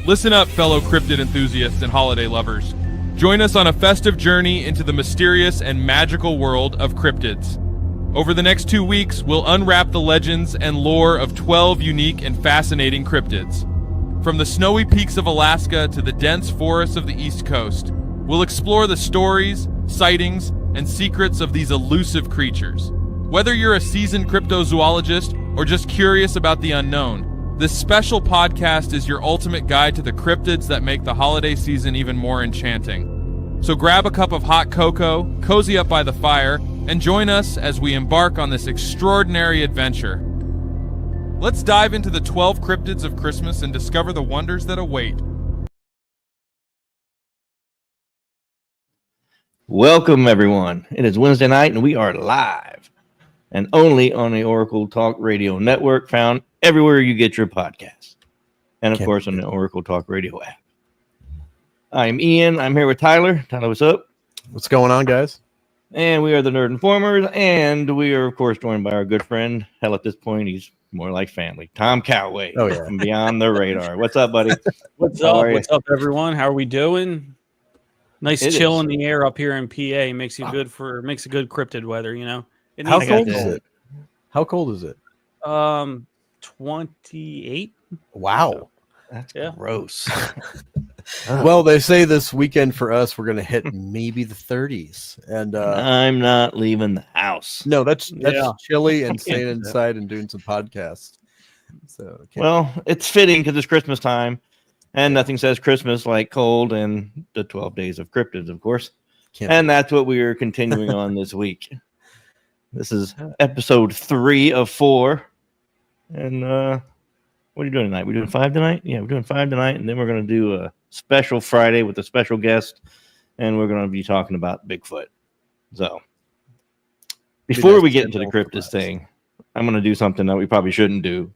Listen up, fellow cryptid enthusiasts and holiday lovers. Join us on a festive journey into the mysterious and magical world of cryptids. Over the next 2 weeks, we'll unwrap the legends and lore of 12 unique and fascinating cryptids. From the snowy peaks of Alaska to the dense forests of the East Coast, we'll explore the stories, sightings, and secrets of these elusive creatures. Whether you're a seasoned cryptozoologist or just curious about the unknown, this special podcast is your ultimate guide to the cryptids that make the holiday season even more enchanting. So grab a cup of hot cocoa, cozy up by the fire, and join us as we embark on this extraordinary adventure. Let's dive into the 12 cryptids of Christmas and discover the wonders that await. Welcome, everyone. It is Wednesday night, and we are live and only on the Oracle Talk Radio Network, found everywhere you get your podcasts, and of course on the Oracle Talk Radio app. I'm Ian. I'm here with Tyler. Tyler, what's up? What's going on, guys? And we are the Nerd Informers, and we are, of course, joined by our good friend. Hell, at this point, he's more like family. Tom Cowway. Oh, yeah. From Beyond the Radar. What's up, buddy? What's up? What's up, everyone? How are we doing? Nice chill in the air up here in PA. Makes a good cryptid weather, you know. How cold is it? How cold is it? 28. Wow. That's gross. Well, they say this weekend for us, we're going to hit maybe the 30s. And I'm not leaving the house. No, that's chilly and staying inside and doing some podcasts. So, well, it's fitting because it's Christmas time. And nothing says Christmas like cold and the 12 days of cryptids, of course. And that's what we are continuing on this week. This is episode 3 of 4. And what are you doing tonight? We're doing 5 tonight? Yeah, we're doing 5 tonight. And then we're going to do a special Friday with a special guest. And we're going to be talking about Bigfoot. So before we get into the cryptids thing, I'm going to do something that we probably shouldn't do,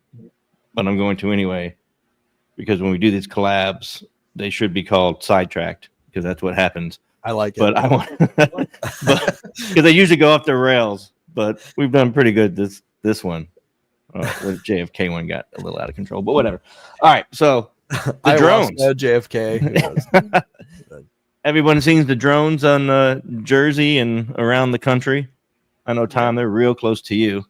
but I'm going to anyway. Because when we do these collabs, they should be called sidetracked because that's what happens. I like it. But I want because they usually go off the rails, but we've done pretty good this one. The JFK one got a little out of control, but whatever. All right, so the drones. JFK. Everyone sees the drones on Jersey and around the country. I know, Tom, they're real close to you.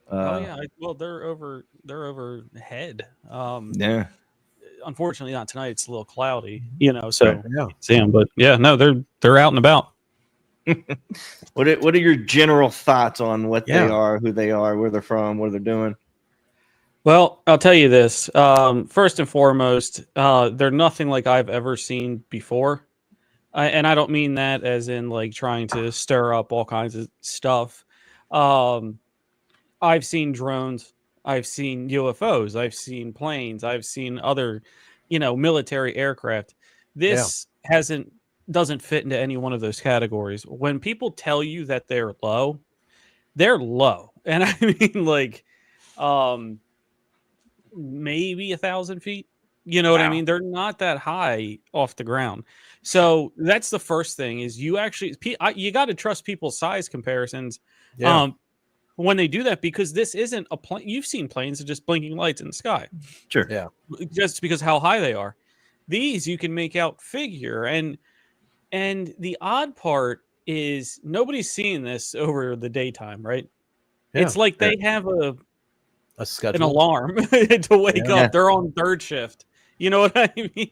Well, they're overhead. Yeah. Unfortunately, not tonight. It's a little cloudy, you know. So see them, but they're out and about. What are your general thoughts on what they are, who they are, where they're from, what they're doing? Well, I'll tell you this. First and foremost, they're nothing like I've ever seen before, and I don't mean that as in like trying to stir up all kinds of stuff. I've seen drones. I've seen UFOs. I've seen planes. I've seen other, military aircraft. This doesn't fit into any one of those categories. When people tell you that they're low, and I mean like, maybe 1,000 feet. You know what I mean? They're not that high off the ground. So that's the first thing is you got to trust people's size comparisons. Yeah. When they do that, because this isn't a plane. You've seen planes of just blinking lights in the sky. Sure. Yeah. Just because how high they are. These you can make out figure. And the odd part is nobody's seeing this over the daytime, right? Yeah. It's like they have an alarm to wake up. They're on third shift. You know what I mean?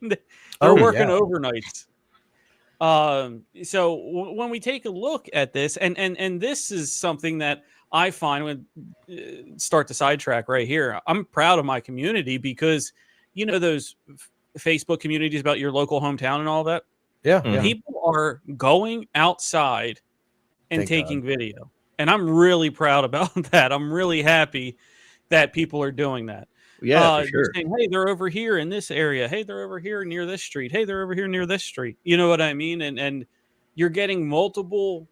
They're working overnights. So when we take a look at this, and this is something that I find when start the sidetrack right here. I'm proud of my community because those Facebook communities about your local hometown and all that. Yeah, people are going outside and taking video, and I'm really proud about that. I'm really happy that people are doing that. Yeah, for sure. Saying, hey, they're over here in this area. Hey, they're over here near this street. Hey, they're over here near this street. You know what I mean? And you're getting multiple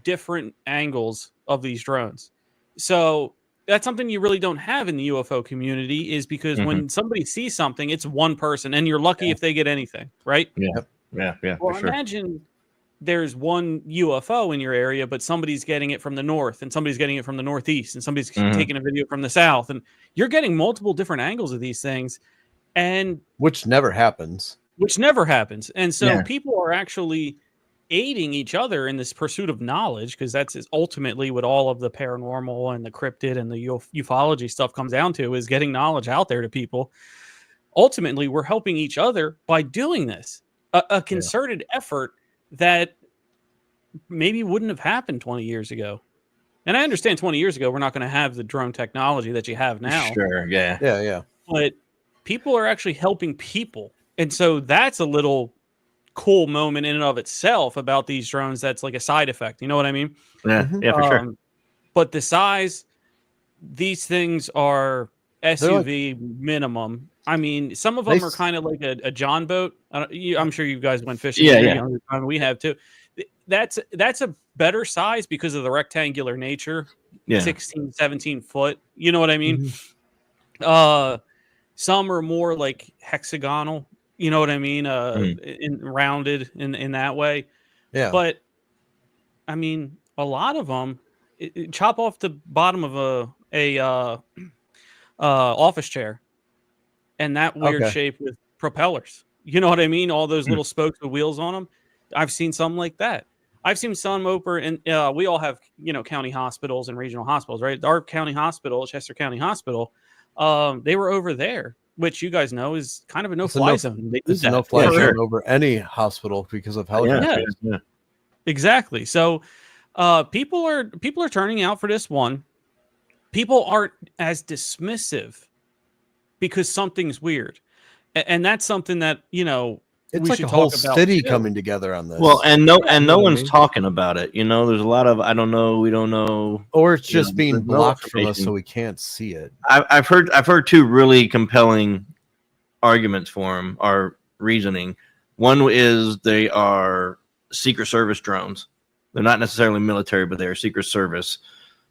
different angles of these drones. So that's something you really don't have in the UFO community is because when somebody sees something, it's one person and you're lucky if they get anything, right? Yeah. Well, imagine there's one UFO in your area, but somebody's getting it from the north and somebody's getting it from the northeast and somebody's taking a video from the south and you're getting multiple different angles of these things. and which never happens. And so Yeah. people are actually aiding each other in this pursuit of knowledge, because that's ultimately what all of the paranormal and the cryptid and the ufology stuff comes down to, is getting knowledge out there to people. Ultimately, we're helping each other by doing this, a concerted effort that maybe wouldn't have happened 20 years ago. And I understand 20 years ago, we're not going to have the drone technology that you have now. Sure, yeah. Yeah. But people are actually helping people. And so that's a little cool moment in and of itself about these drones. That's like a side effect. You know what I mean? Yeah, yeah, for sure. But the size, these things are SUV minimum. I mean, some of them are kind of like a John boat. I'm sure you guys went fishing. Yeah. We have too. That's a better size because of the rectangular nature. Yeah. 16, 17 foot. You know what I mean? Some are more like hexagonal. You know what I mean? Rounded in that way. Yeah. But I mean, a lot of them chop off the bottom of a office chair, and that weird shape with propellers. You know what I mean? All those little spokes with wheels on them. I've seen some like that. I've seen some over, and we all have, county hospitals and regional hospitals, right? Our county hospital, Chester County Hospital, they were over there, which you guys know is kind of a no-fly zone. It's a no-fly zone over any hospital because of helicopters. Yeah. Exactly. So people are turning out for this one. People aren't as dismissive because something's weird, and that's something that it's we like should a whole talk about city too. coming together on this. Well, and no one's talking about it. There's a lot of I don't know, we don't know, or it's just being blocked no from us, so we can't see it. I've heard two really compelling arguments for them, or reasoning. One is they are Secret Service drones. They're not necessarily military, but they are Secret Service.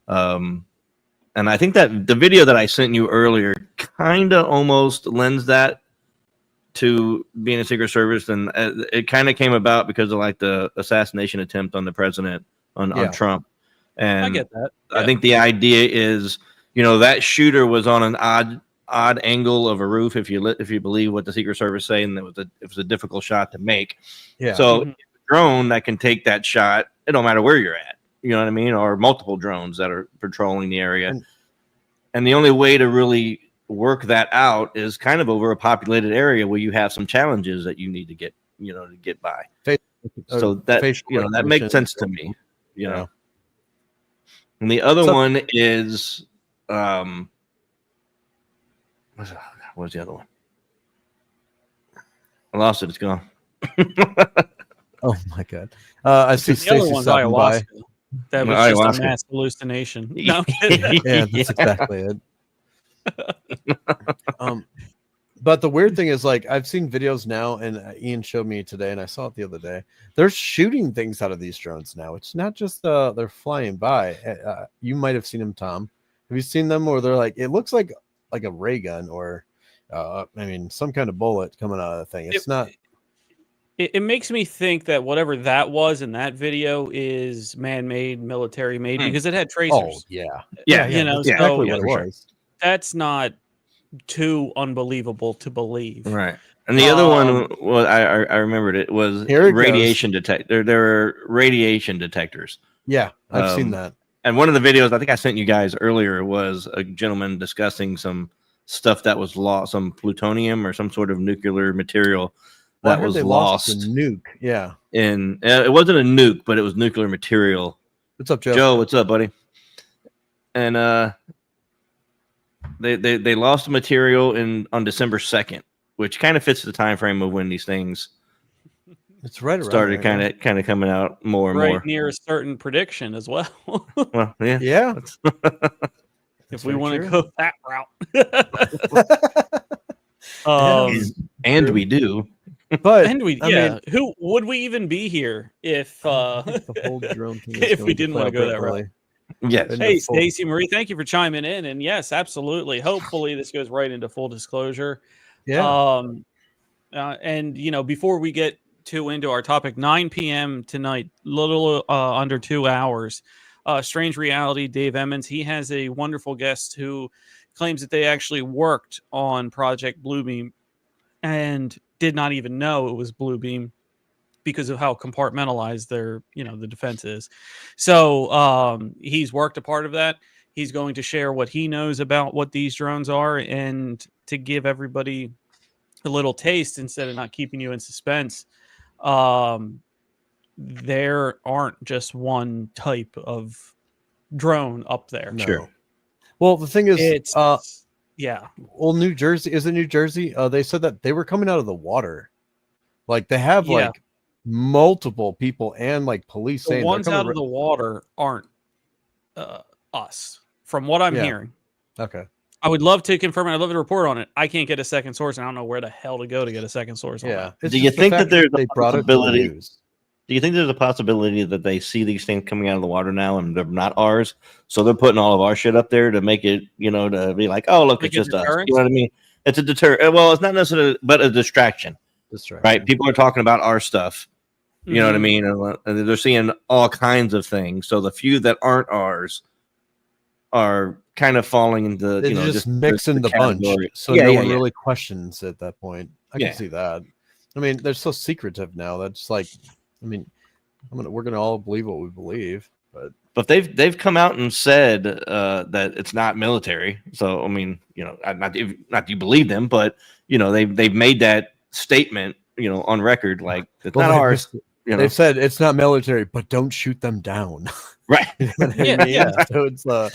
And I think that the video that I sent you earlier kind of almost lends that to being a Secret Service, and it kind of came about because of like the assassination attempt on the president on Trump. And I get that. I think the idea is, that shooter was on an odd angle of a roof, if you believe what the Secret Service say, and it was a difficult shot to make. Yeah. So a drone that can take that shot, it don't matter where you're at. You know what I mean? Or multiple drones that are patrolling the area. And the only way to really work that out is kind of over a populated area where you have some challenges that you need to get, to get by. So that, that makes sense to me, And the other one is, what's the other one? I lost it. It's gone. Oh my God. I see Stacy stopping by. That was just a mass hallucination. No, I'm kidding. Yeah, that's exactly it. But the weird thing is, like, I've seen videos now, and Ian showed me today, and I saw it the other day. They're shooting things out of these drones now. It's not just they're flying by. You might have seen them, Tom. Have you seen them? Or they're like, it looks like a ray gun, or some kind of bullet coming out of the thing. It's not. It makes me think that whatever that was in that video is man-made, military-made, because it had tracers. Oh, yeah. That's exactly what it was. That's not too unbelievable to believe. Right. And the other one, well, I remembered it, was radiation detector. There are radiation detectors. Yeah, I've seen that. And one of the videos I think I sent you guys earlier was a gentleman discussing some stuff that was lost, some plutonium or some sort of nuclear material that was lost. A nuke, yeah. And it wasn't a nuke, but it was nuclear material. What's up, Joe? Joe, what's up, buddy? And they lost the material on December 2nd, which kind of fits the time frame of when these things it's right around started kind of coming out more and more near a certain prediction as well. Well, yeah. If we want to go that route. And we do. But who would we even be here if the whole drone thing if we didn't want to go that route? Yes. Hey, Stacy Marie, thank you for chiming in. And yes, absolutely. Hopefully this goes right into full disclosure. Yeah. And before we get too into our topic, 9 p.m. tonight, little under 2 hours. Strange Reality, Dave Emmons. He has a wonderful guest who claims that they actually worked on Project Bluebeam and did not even know it was Bluebeam because of how compartmentalized their, the defense is. So he's worked a part of that. He's going to share what he knows about what these drones are, and to give everybody a little taste instead of not keeping you in suspense. There aren't just one type of drone up there. No. Sure. Well, the thing is, It's yeah. Well, New Jersey, is it New Jersey? They said that they were coming out of the water. Like they have like multiple people and like police The saying ones out of the water aren't us, from what I'm hearing. Okay. I would love to confirm, and I'd love to report on it. I can't get a second source, and I don't know where the hell to go to get a second source on Yeah. that. Do you think that there's they a brought it to the possibility? news? Do you think there's a possibility that they see these things coming out of the water now and they're not ours? So they're putting all of our shit up there to make it, to be like, oh, look, Like it's a just us. deterrent? You know what I mean? It's a deter. Well, it's not necessarily, but a distraction, right? People are talking about our stuff. You know what I mean? And they're seeing all kinds of things. So the few that aren't ours are kind of falling into, They just mixing the bunch, category. so no one really questions at that point. I can see that. I mean, they're so secretive now. That's like, I mean, we're gonna all believe what we believe, but they've come out and said that it's not military. So I mean, not that you believe them, but they've made that statement, on record, like it's not ours. They've said it's not military, but don't shoot them down. Right. You know what I mean? Yeah. So it's right.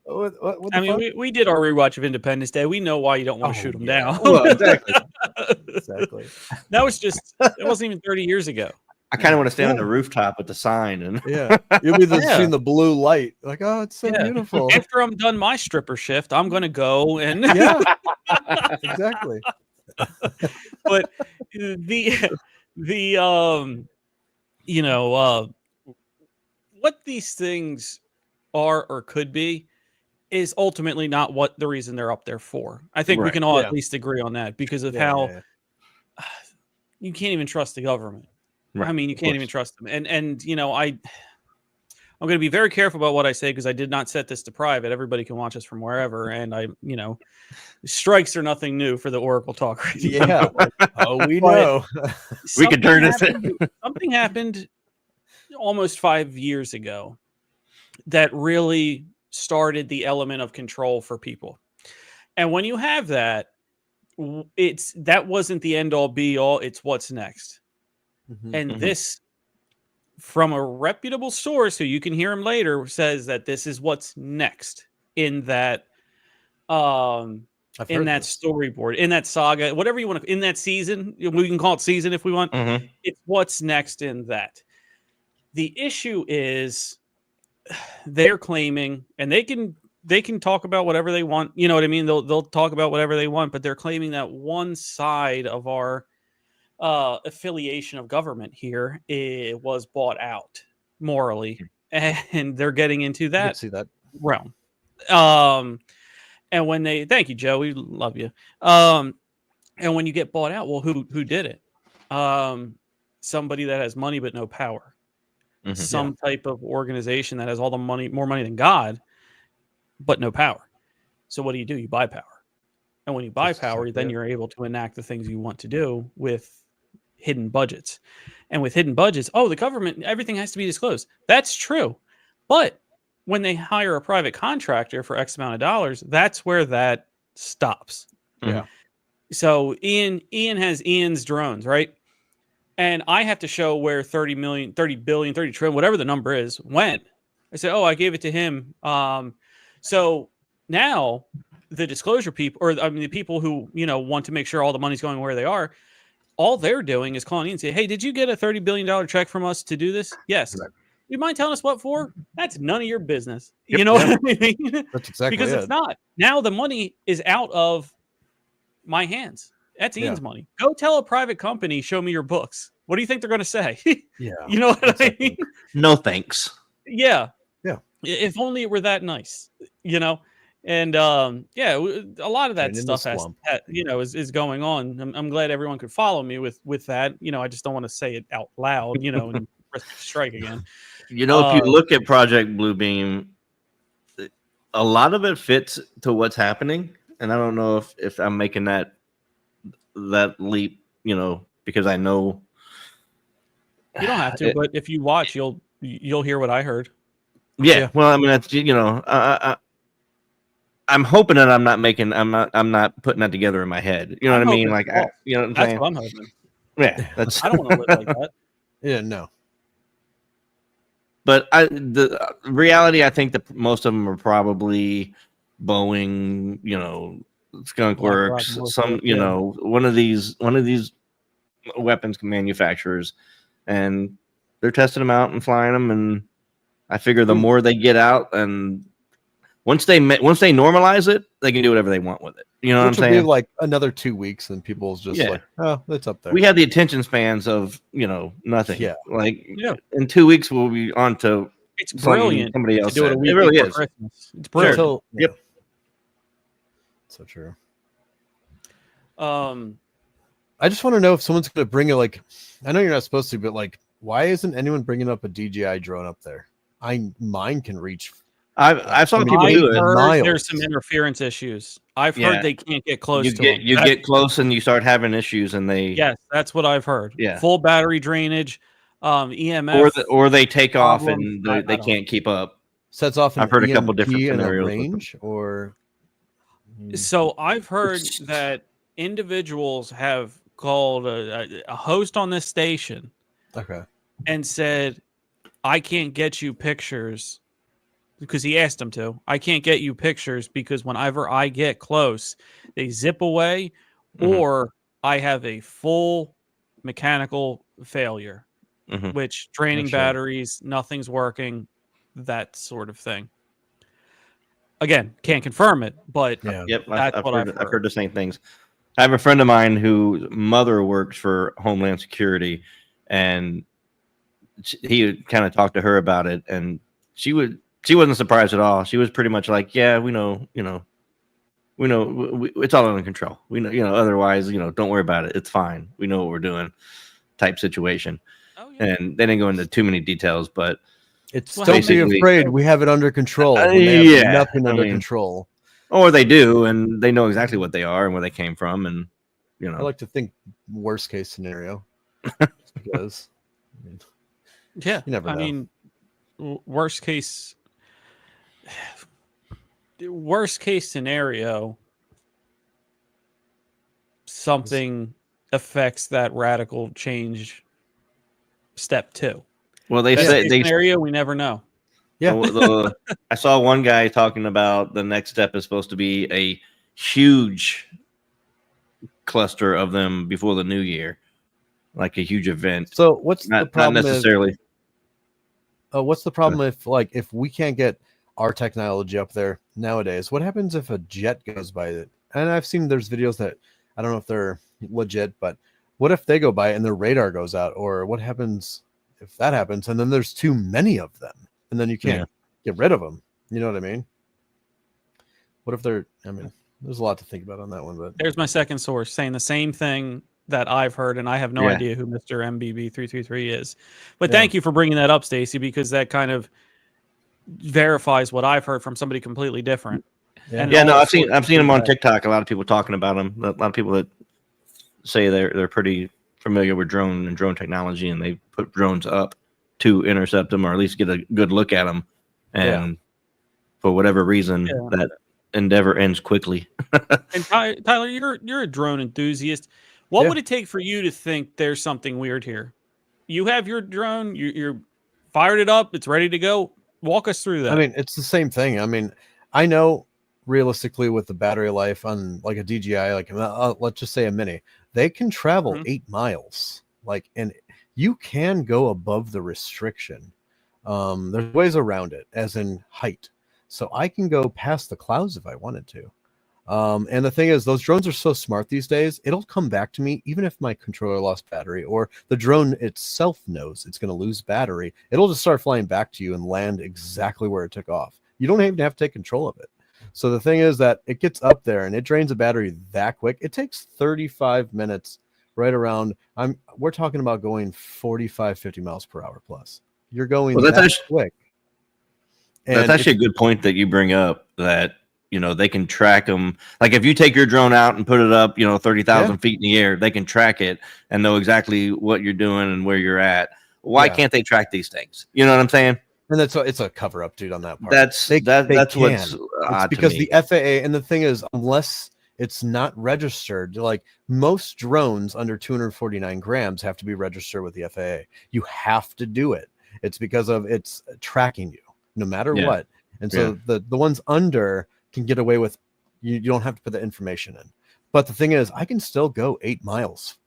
What I mean, we did our rewatch of Independence Day. We know why you don't want to shoot them down. Well, exactly. exactly. That was it wasn't even 30 years ago. I kind of want to stand on the rooftop with the sign and you'll be seeing the blue light, like, oh, it's so beautiful. After I'm done my stripper shift, I'm gonna go and exactly. But what these things are or could be is ultimately not what the reason they're up there for. I think we can all at least agree on that because of how you can't even trust the government. Right. I mean, you can't even trust them. And I'm going to be very careful about what I say because I did not set this to private. Everybody can watch us from wherever. And strikes are nothing new for the Oracle Talk Radio. Yeah. Oh, we know. We could turn this in. Something happened almost 5 years ago that really started the element of control for people. And when you have that, that wasn't the end all be all. It's what's next. Mm-hmm. And this, from a reputable source who you can hear him later, says that this is what's next in that storyboard, in that saga, whatever you want to, in that season. We can call it season if we want. Mm-hmm. It's what's next in that. The issue is they're claiming, and they can talk about whatever they want. You know what I mean? They'll talk about whatever they want, but they're claiming that one side of our affiliation of government here was bought out morally, and they're getting into that, realm. And when thank you, Joe, we love you. And when you get bought out, well, who did it? Somebody that has money but no power. Mm-hmm. Some type of organization that has all the money, more money than God, but no power. So what do? You buy power. And when you buy power, then you're able to enact the things you want to do with hidden budgets. And with hidden budgets, the government, everything has to be disclosed. That's true. But when they hire a private contractor for X amount of dollars, that's where that stops. Yeah. So Ian has Ian's drones, right? And I have to show where 30 billion, 30 trillion, whatever the number is, went. I said, I gave it to him. So now the disclosure people, the people who, want to make sure all the money's going where they are, all they're doing is calling in and say, hey, did you get a $30 billion check from us to do this? Yes. Right. You mind telling us what for? That's none of your business. Yep. You know what I mean? That's exactly because it's not. Now the money is out of my hands. That's Ian's money. Go tell a private company, show me your books. What do you think they're going to say? You know what I mean? No thanks. Yeah. If only it were that nice, And a lot of that stuff is going on. I'm glad everyone could follow me with that. I just don't want to say it out loud, and risk strike again. If you look at Project Bluebeam, a lot of it fits to what's happening, and I don't know if I'm making that that leap, because I know You don't have to, but if you watch, you'll hear what I heard. Yeah. Well, I mean, that's I'm hoping that I'm not putting that together in my head. You know what I mean? Like, you know what I'm That's saying? what I'm hoping. Yeah, that's. I don't want to live like that. Yeah, no. But the reality, I think that most of them are probably Boeing, Skunk Works, one of these weapons manufacturers, and they're testing them out and flying them. And I figure the more they get out, and once they normalize it, they can do whatever they want with it. You know what I'm saying? Which will be like another 2 weeks, and people's just like, oh, that's up there. We have the attention spans of nothing. Yeah. Like in 2 weeks we'll be on to. It's brilliant. Somebody else. To do it a week really before is. Christmas. It's brilliant. Yep. So true. I just want to know if someone's going to bring it. Like, I know you're not supposed to, but like, why isn't anyone bringing up a DJI drone up there? Mine can reach. I saw people do it. There's some interference issues. I've heard they can't get close to them. You get close and you start having issues, and they. Yes, that's what I've heard. Yeah. Full battery drainage, EMF, or they take off and they can't keep up. Sets off. I've heard a couple different scenarios. Range or. So I've heard that individuals have called a host on this station, and said, "I can't get you pictures." Because he asked them to. I can't get you pictures because whenever I get close, they zip away, or I have a full mechanical failure, which draining batteries, nothing's working, that sort of thing. Again, can't confirm it, but I've heard the same things. I have a friend of mine whose mother works for Homeland Security, and he kind of talked to her about it, and she wasn't surprised at all. She was pretty much like, "Yeah, we know, it's all under control. We know, otherwise, don't worry about it. It's fine. We know what we're doing." Type situation. Oh, yeah. And they didn't go into too many details, but it's don't be afraid. We have it under control. Nothing under control. Or they do, and they know exactly what they are and where they came from, and I like to think worst case scenario, because you never know. I mean, worst case scenario, something affects that radical change step 2. Well, they say scenario, we never know. Yeah. I saw one guy talking about the next step is supposed to be a huge cluster of them before the new year, like a huge event. So what's the problem? Not necessarily. What's the problem if we can't get our technology up there nowadays? What happens if a jet goes by it? And I've seen there's videos that I don't know if they're legit, but what if they go by and their radar goes out? Or what happens if that happens and then there's too many of them and then you can't get rid of them? You know what I mean? What if there's a lot to think about on that one. But there's my second source saying the same thing that I've heard, and I have no idea who Mr. MBB333 is. But thank you for bringing that up, Stacy, because that kind of verifies what I've heard from somebody completely different. I've seen them on TikTok. A lot of people talking about them. A lot of people that say they're pretty familiar with drone technology, and they put drones up to intercept them or at least get a good look at them. And for whatever reason, that endeavor ends quickly. And Tyler, you're a drone enthusiast. What would it take for you to think there's something weird here? You have your drone, you're fired it up, it's ready to go. Walk us through that. I mean, it's the same thing. I mean, I know realistically with the battery life on like a DJI, like let's just say a Mini, they can travel 8 miles. And you can go above the restriction. There's ways around it, as in height. So I can go past the clouds if I wanted to. And the thing is, those drones are so smart these days, it'll come back to me even if my controller lost battery or the drone itself knows it's going to lose battery. It'll just start flying back to you and land exactly where it took off. You don't even have to take control of it. So the thing is that it gets up there and it drains a battery that quick. It takes 35 minutes right around. We're talking about going 45, 50 miles per hour plus. You're going quick. And that's actually a good point that you bring up, that they can track them. Like if you take your drone out and put it up, 30,000 feet in the air, they can track it and know exactly what you're doing and where you're at. Why can't they track these things? You know what I'm saying? And it's a cover up, dude, on that part. That's what's odd because to me. the FAA, and the thing is, unless it's not registered, like most drones under 249 grams have to be registered with the FAA. You have to do it. It's because of it's tracking you no matter what. And so the ones under can get away with, you don't have to put the information in. But the thing is, I can still go 8 miles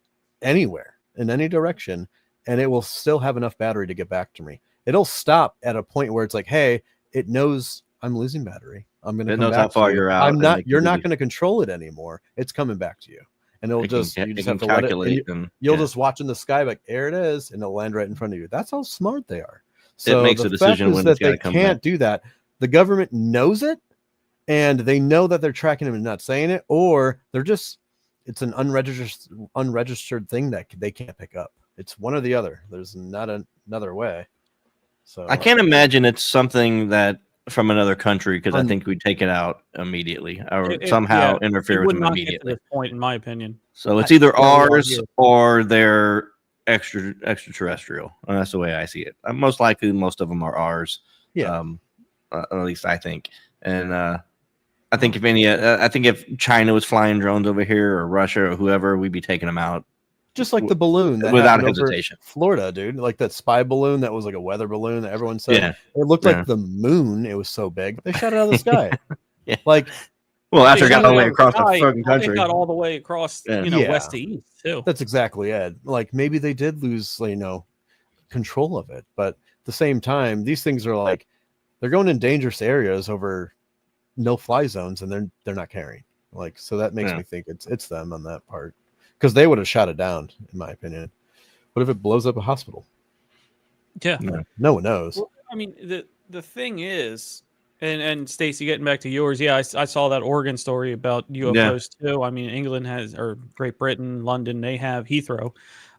anywhere in any direction, and it will still have enough battery to get back to me. It'll stop at a point where it's like, hey, it knows I'm losing battery. I'm going to come back how far you're out. You're not going to control it anymore. It's coming back to you. And you just have to let it. You'll just watch in the sky, like, there it is, and it'll land right in front of you. That's how smart they are. So it makes a decision when that they can't do that. The government knows it, and they know that they're tracking them and not saying it, or it's an unregistered thing that they can't pick up. It's one or the other. There's not another way. So I can't imagine it's something that from another country, because I think we'd take it out immediately or somehow interfere with them immediately. At this point, in my opinion. So it's either ours or they're extraterrestrial. And that's the way I see it. Most likely, most of them are ours. Yeah. At least I think. And I think if China was flying drones over here or Russia or whoever, we'd be taking them out. Just like the balloon that without hesitation. Florida, dude. Like that spy balloon that was like a weather balloon that everyone said it looked like the moon. It was so big. They shot it out of the sky. Like, well, after it got all the way across the fucking country. It got all the way across, west to east too. That's exactly it. Like maybe they did lose, control of it, but at the same time, these things are like they're going in dangerous areas over no-fly zones, and they're not carrying. Like, so that makes me think it's them on that part. Because they would have shot it down, in my opinion. What if it blows up a hospital? Yeah. No one knows. Well, I mean, the thing is, and Stacy, getting back to yours, I saw that Oregon story about UFOs too. I mean, England has, or Great Britain, London, they have Heathrow.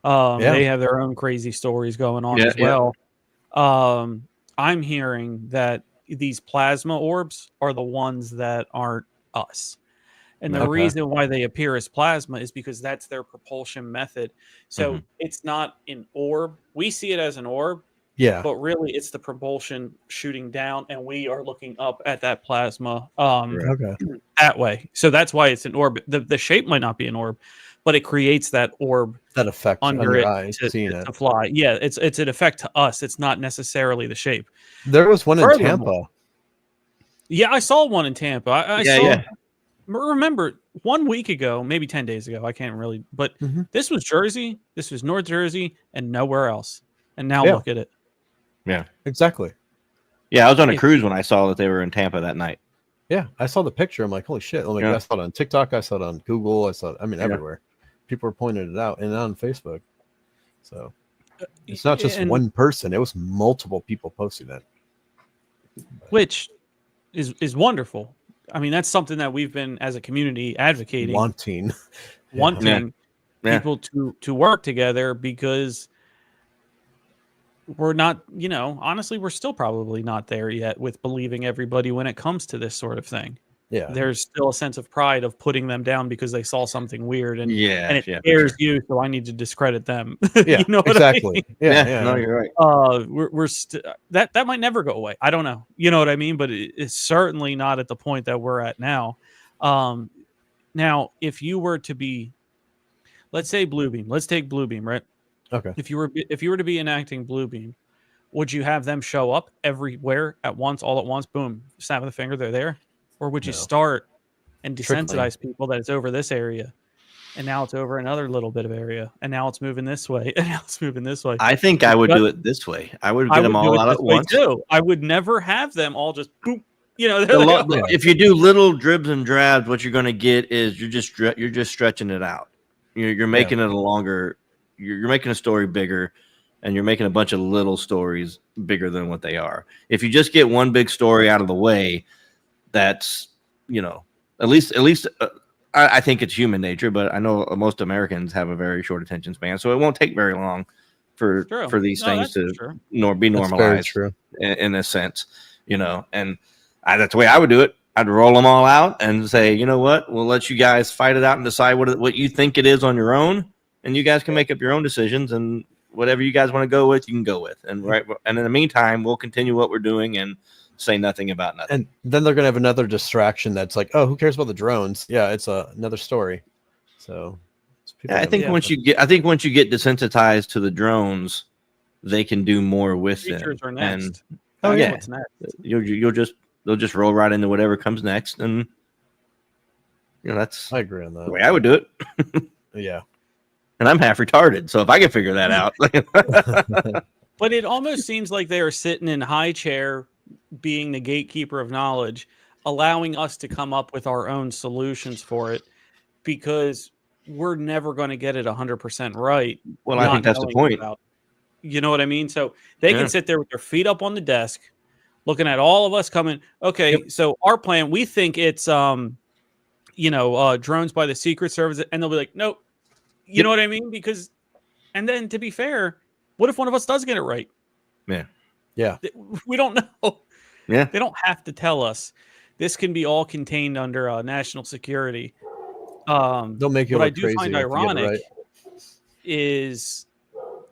They have their own crazy stories going on as well. I'm hearing that these plasma orbs are the ones that aren't us. And the reason why they appear as plasma is because that's their propulsion method. So it's not an orb. We see it as an orb. Yeah. But really, it's the propulsion shooting down, and we are looking up at that plasma that way. So that's why it's an orb. The shape might not be an orb, but it creates that orb. That effect under your eyes, to fly. Yeah, it's an effect to us. It's not necessarily the shape. There was one in Tampa. Yeah, I saw one in Tampa. I saw. Remember 1 week ago, maybe 10 days ago, I can't really, but this was Jersey, this was North Jersey, and nowhere else. And now look at it. Yeah, exactly. Yeah, I was on a cruise when I saw that they were in Tampa that night. Yeah, I saw the picture. I'm like, holy shit. I saw it on TikTok. I saw it on Google. I saw it, everywhere. People were pointing it out and on Facebook. So it's not just one person. It was multiple people posting it. Which is wonderful. I mean, that's something that we've been, as a community, advocating, wanting people to work together, because we're not, honestly, we're still probably not there yet with believing everybody when it comes to this sort of thing. Yeah, there's still a sense of pride of putting them down because they saw something weird, and it scares you, so I need to discredit them. Yeah, you know what exactly. I mean? Yeah, no, you're right. We're that might never go away. I don't know. You know what I mean? But it's certainly not at the point that we're at now. Now, if you were to be, let's say Bluebeam, let's take Bluebeam, right? Okay. If you were to be enacting Bluebeam, would you have them show up everywhere at once, all at once? Boom, snap of the finger, they're there. Or would you start and desensitize people that it's over this area, and now it's over another little bit of area, and now it's moving this way, and now it's moving this way? I think I would do it this way. I would get them all out at once. Too. I would never have them all just boom. If you do little dribs and drabs, what you're going to get is you're just stretching it out. You're making it a longer. You're making a story bigger, and you're making a bunch of little stories bigger than what they are. If you just get one big story out of the way, that's, at least I think it's human nature, but I know most Americans have a very short attention span, so it won't take very long for these things to be normalized in a sense, and that's the way I would do it. I'd roll them all out and say, you know what? We'll let you guys fight it out and decide what you think it is on your own, and you guys can make up your own decisions. And whatever you guys want to go with, you can go with. And and in the meantime, we'll continue what we're doing and say nothing about nothing. And then they're gonna have another distraction that's like, oh, who cares about the drones? Yeah, it's another story. So yeah, I think once you get desensitized to the drones, they can do more with them. Are next. And yeah, what's next. They'll just roll right into whatever comes next, and that's I agree on that. the way I would do it. Yeah. And I'm half retarded, so if I can figure that out. But it almost seems like they are sitting in high chair, being the gatekeeper of knowledge, allowing us to come up with our own solutions for it, because we're never going to get it 100% right. Well, I think that's the point. You know what I mean? So they can sit there with their feet up on the desk, looking at all of us coming. Okay, so our plan, we think it's drones by the Secret Service, and they'll be like, nope. You know what I mean? Because, and then to be fair, what if one of us does get it right? Yeah. We don't know. Yeah. They don't have to tell us. This can be all contained under national security. Don't make it what I look do crazy find if you get it ironic right. is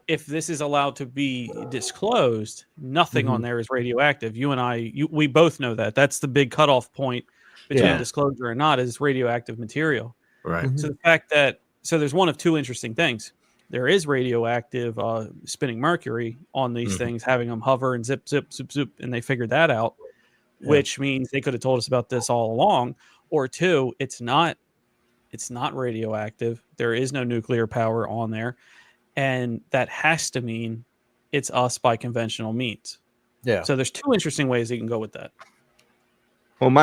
if this is allowed to be disclosed, nothing on there is radioactive. You and I, we both know that. That's the big cutoff point between disclosure or not, is radioactive material. Right. So the fact that, so there's one of two interesting things. There is radioactive spinning mercury on these things, having them hover and zip, zip, zip, zip, and they figured that out, which means they could have told us about this all along. Or two, it's not radioactive. There is no nuclear power on there. And that has to mean it's us by conventional means. Yeah. So there's two interesting ways you can go with that. Well,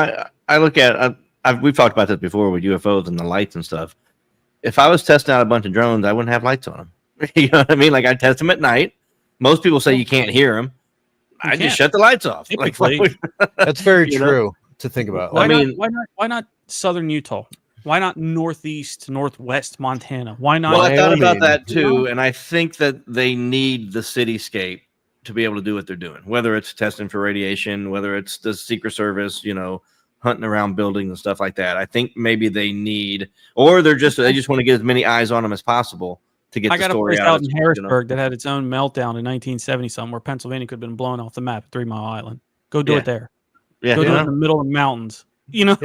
I look at we've talked about this before with UFOs and the lights and stuff. If I was testing out a bunch of drones, I wouldn't have lights on them. You know what I mean? Like, I test them at night. Most people say you can't hear them. I just shut the lights off. That's very true to think about. Why not Southern Utah? Why not Northeast, Northwest Montana? Why not? Well, I thought about that too, and I think that they need the cityscape to be able to do what they're doing. Whether it's testing for radiation, whether it's the Secret Service, hunting around buildings and stuff like that. I think maybe they need, or they just want to get as many eyes on them as possible to get the story out. I got a place out in Harrisburg that had its own meltdown in 1970 something, where Pennsylvania could have been blown off the map at 3 Mile Island. Go do it there. Yeah, go do it in the middle of the mountains. Yeah.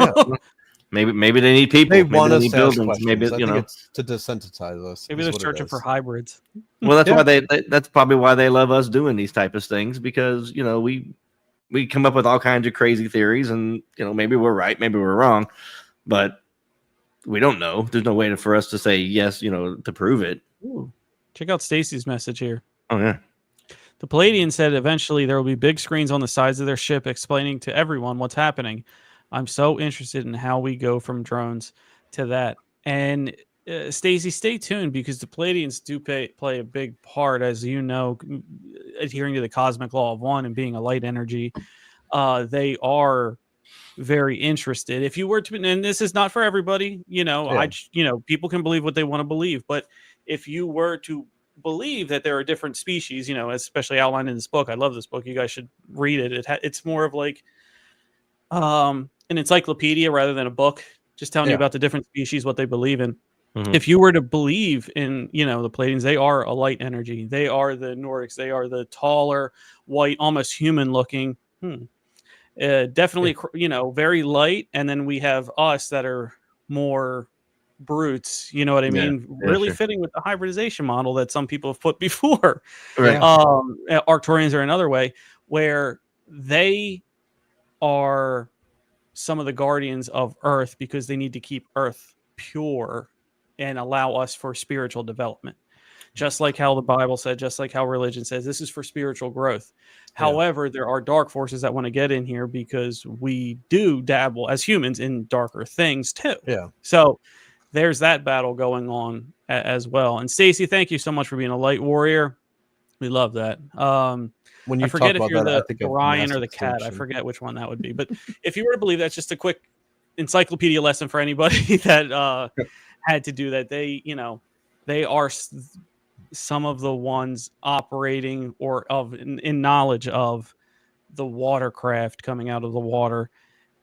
Maybe they need people. They maybe want they us need to ask buildings. questions. Maybe I think it's to desensitize us. Maybe they're searching for hybrids. Well, that's why that's probably why they love us doing these type of things, because we come up with all kinds of crazy theories, and maybe we're right, maybe we're wrong, but we don't know. There's no way for us to say yes, to prove it. Ooh. Check out Stacy's message here. Oh yeah. The Palladian said eventually there will be big screens on the sides of their ship explaining to everyone what's happening. I'm so interested in how we go from drones to that. And Stacy, stay tuned, because the Palladians do play a big part, as you know, adhering to the cosmic law of one and being a light energy. They are very interested. If you were to, and this is not for everybody, people can believe what they want to believe, but if you were to believe that there are different species, especially outlined in this book, I love this book. You guys should read it. It's more of like an encyclopedia rather than a book, just telling you about the different species, what they believe in. If you were to believe in, the Palladians, they are a light energy. They are the Nordics. They are the taller, white, almost human looking. Definitely, very light. And then we have us that are more brutes. You know what I mean? Really fitting with the hybridization model that some people have put before. Right. Arcturians are another way, where they are some of the guardians of Earth, because they need to keep Earth pure and allow us for spiritual development. Just like how the Bible said, just like how religion says, this is for spiritual growth. However, there are dark forces that want to get in here, because we do dabble as humans in darker things too. Yeah. So there's that battle going on as well. And Stacy, thank you so much for being a light warrior. We love that. When you I forget talk if you're about the Orion or the cat. I forget which one that would be. But if you were to believe, that's just a quick encyclopedia lesson for anybody that had to do that. They are some of the ones operating or in knowledge of the watercraft coming out of the water.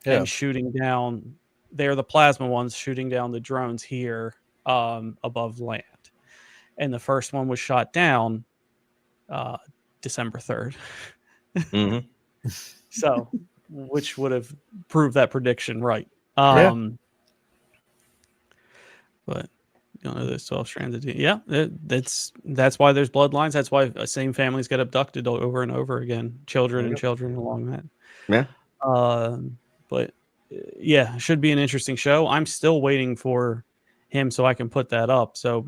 and shooting down. They're the plasma ones shooting down the drones here above land. And the first one was shot down December 3rd. Mm-hmm. So, which would have proved that prediction right. Yeah. But you don't know there's 12 strands of DNA. Yeah, that's why there's bloodlines. That's why same families get abducted over and over again, children and children along that. Yeah. But yeah, should be an interesting show. I'm still waiting for him so I can put that up. So,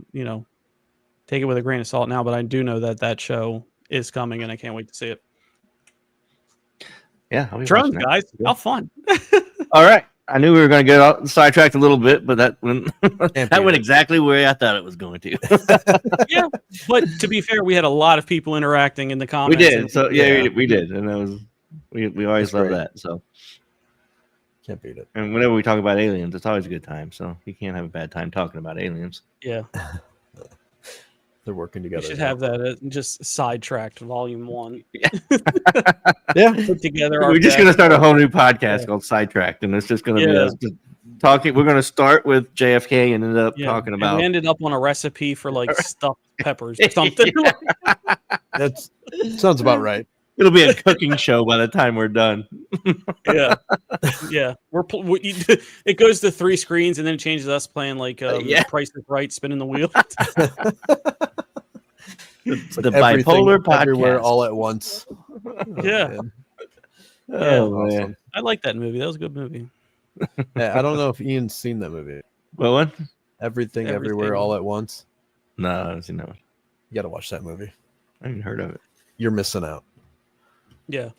take it with a grain of salt now, but I do know that show is coming and I can't wait to see it. Yeah. I'll be Drones, watching that. guys, how fun. All right. I knew we were going to get sidetracked a little bit, but that went exactly where I thought it was going to. Yeah, but to be fair, we had a lot of people interacting in the comments. We did. So we did, and that was we always love that. So can't beat it. And whenever we talk about aliens, it's always a good time. So you can't have a bad time talking about aliens. Yeah, they're working together. We should have that just sidetracked volume 1. Yeah, put together. We're just going to start a whole new podcast called Sidetracked, and it's just going to be us just talking. We're going to start with JFK and end up talking about. And we ended up on a recipe for like stuffed peppers or something. That sounds about right. It'll be a cooking show by the time we're done. Yeah. It goes to 3 screens and then it changes us playing like Price is Right, spinning the wheel. The bipolar podcast. Everywhere all at once. Yeah. Man. I like that movie. That was a good movie. Yeah, I don't know if Ian's seen that movie. What? Everything, Everywhere, All at Once. No, I haven't seen that one. You got to watch that movie. I haven't heard of it. You're missing out. Yeah.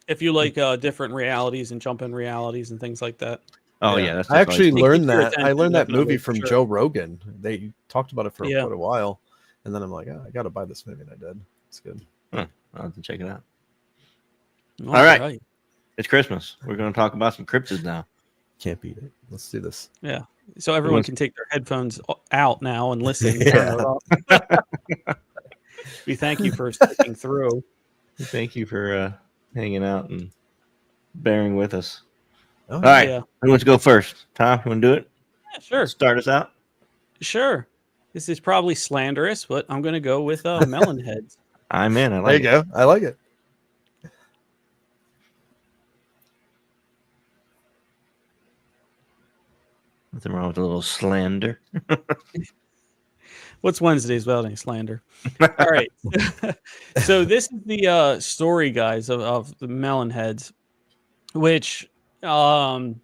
If you like different realities and jump in realities and things like that. Oh, yeah. I actually learned that. I learned that movie from sure. Joe Rogan. They talked about it for quite a while. And then I'm like, I got to buy this movie. And I did. It's good. I'll have to check it out. All right. It's Christmas. We're going to talk about some cryptids now. Can't beat it. Let's do this. Yeah. So everyone can take their headphones out now and listen. We thank you for sticking through. Thank you for hanging out and bearing with us. Oh, all right. Who wants to go first? Tom, you want to do it? Yeah, sure. Start us out? Sure. This is probably slanderous, but I'm going to go with melon heads. I'm in. I like it. There you go. I like it. Nothing wrong with a little slander. What's Wednesday's without any slander? All right. So this is the story, guys, of the melon heads, which, well,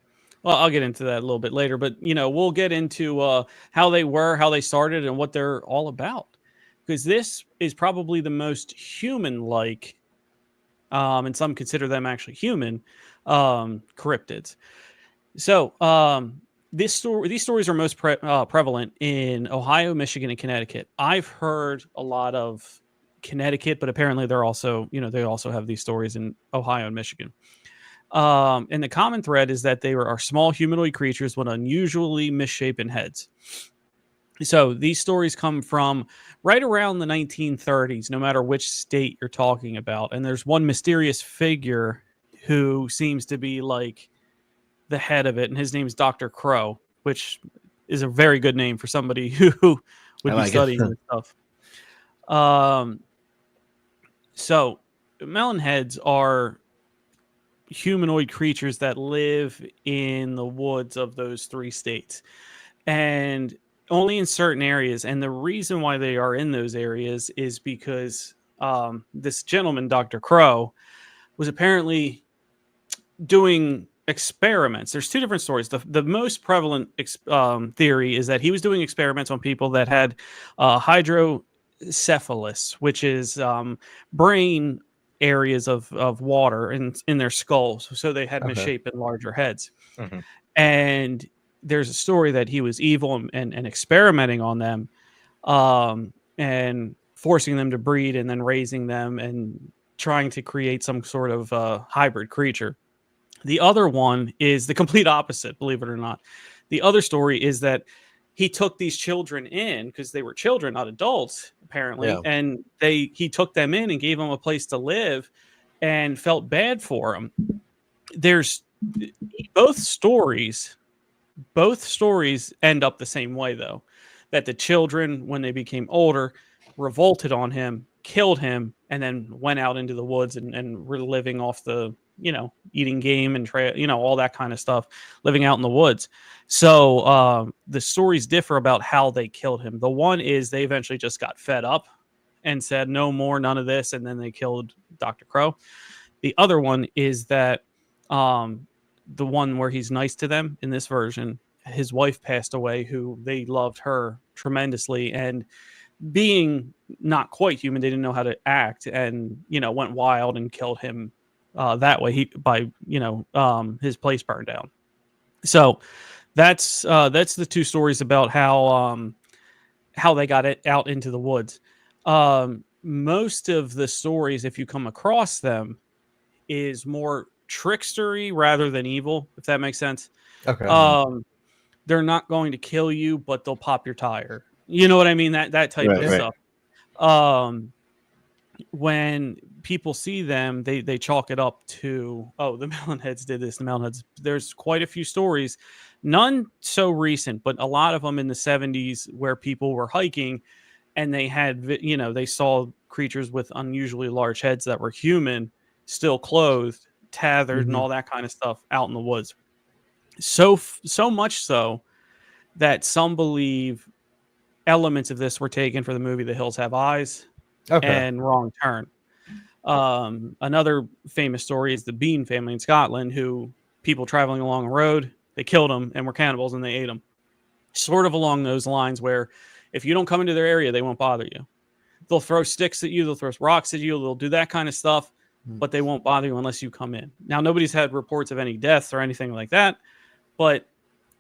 I'll get into that a little bit later, but, we'll get into how they started and what they're all about, because this is probably the most human-like, and some consider them actually human, cryptids. So, these stories are most prevalent in Ohio, Michigan, and Connecticut. I've heard a lot of Connecticut, but apparently they're also, they also have these stories in Ohio and Michigan. And the common thread is that they are small humanoid creatures with unusually misshapen heads. So these stories come from right around the 1930s, no matter which state you're talking about. And there's one mysterious figure who seems to be like the head of it, and his name is Dr. Crow, which is a very good name for somebody who would be studying this stuff. So melon heads are humanoid creatures that live in the woods of those 3 states, and only in certain areas. And the reason why they are in those areas is because this gentleman, Dr. Crow, was apparently doing experiments. There's 2 different stories. The most prevalent theory is that he was doing experiments on people that had hydrocephalus, which is brain areas of water in their skulls, so they had misshapen larger heads. Mm-hmm. And there's a story that he was evil and experimenting on them, and forcing them to breed and then raising them and trying to create some sort of hybrid creature. The other one is the complete opposite, believe it or not. The other story is that he took these children in because they were children, not adults, apparently. Yeah. And he took them in and gave them a place to live and felt bad for them. There's both stories end up the same way, though. That the children, when they became older, revolted on him, killed him, and then went out into the woods and were living off the, eating game and all that kind of stuff, living out in the woods. So the stories differ about how they killed him. The one is they eventually just got fed up and said, no more, none of this. And then they killed Dr. Crow. The other one is that the one where he's nice to them in this version, his wife passed away, who they loved her tremendously. And being not quite human, they didn't know how to act and, went wild and killed him that way his place burned down. So that's the two stories about how they got it out into the woods. Most of the stories, if you come across them, is more trickstery rather than evil, if that makes sense. Okay. They're not going to kill you, but they'll pop your tire. You know what I mean? That type of stuff. When people see them, they chalk it up to, the Melonheads did this. The Melonheads. There's quite a few stories, none so recent, but a lot of them in the 70s where people were hiking and they had, they saw creatures with unusually large heads that were human, still clothed, tethered, and all that kind of stuff out in the woods. So much so that some believe elements of this were taken for the movie The Hills Have Eyes and Wrong Turn. Another famous story is the Bean family in Scotland, who people traveling along a road, they killed them and were cannibals and they ate them. Sort of along those lines where if you don't come into their area, they won't bother you. They'll throw sticks at you, they'll throw rocks at you, they'll do that kind of stuff, but they won't bother you unless you come in. Now, nobody's had reports of any deaths or anything like that, but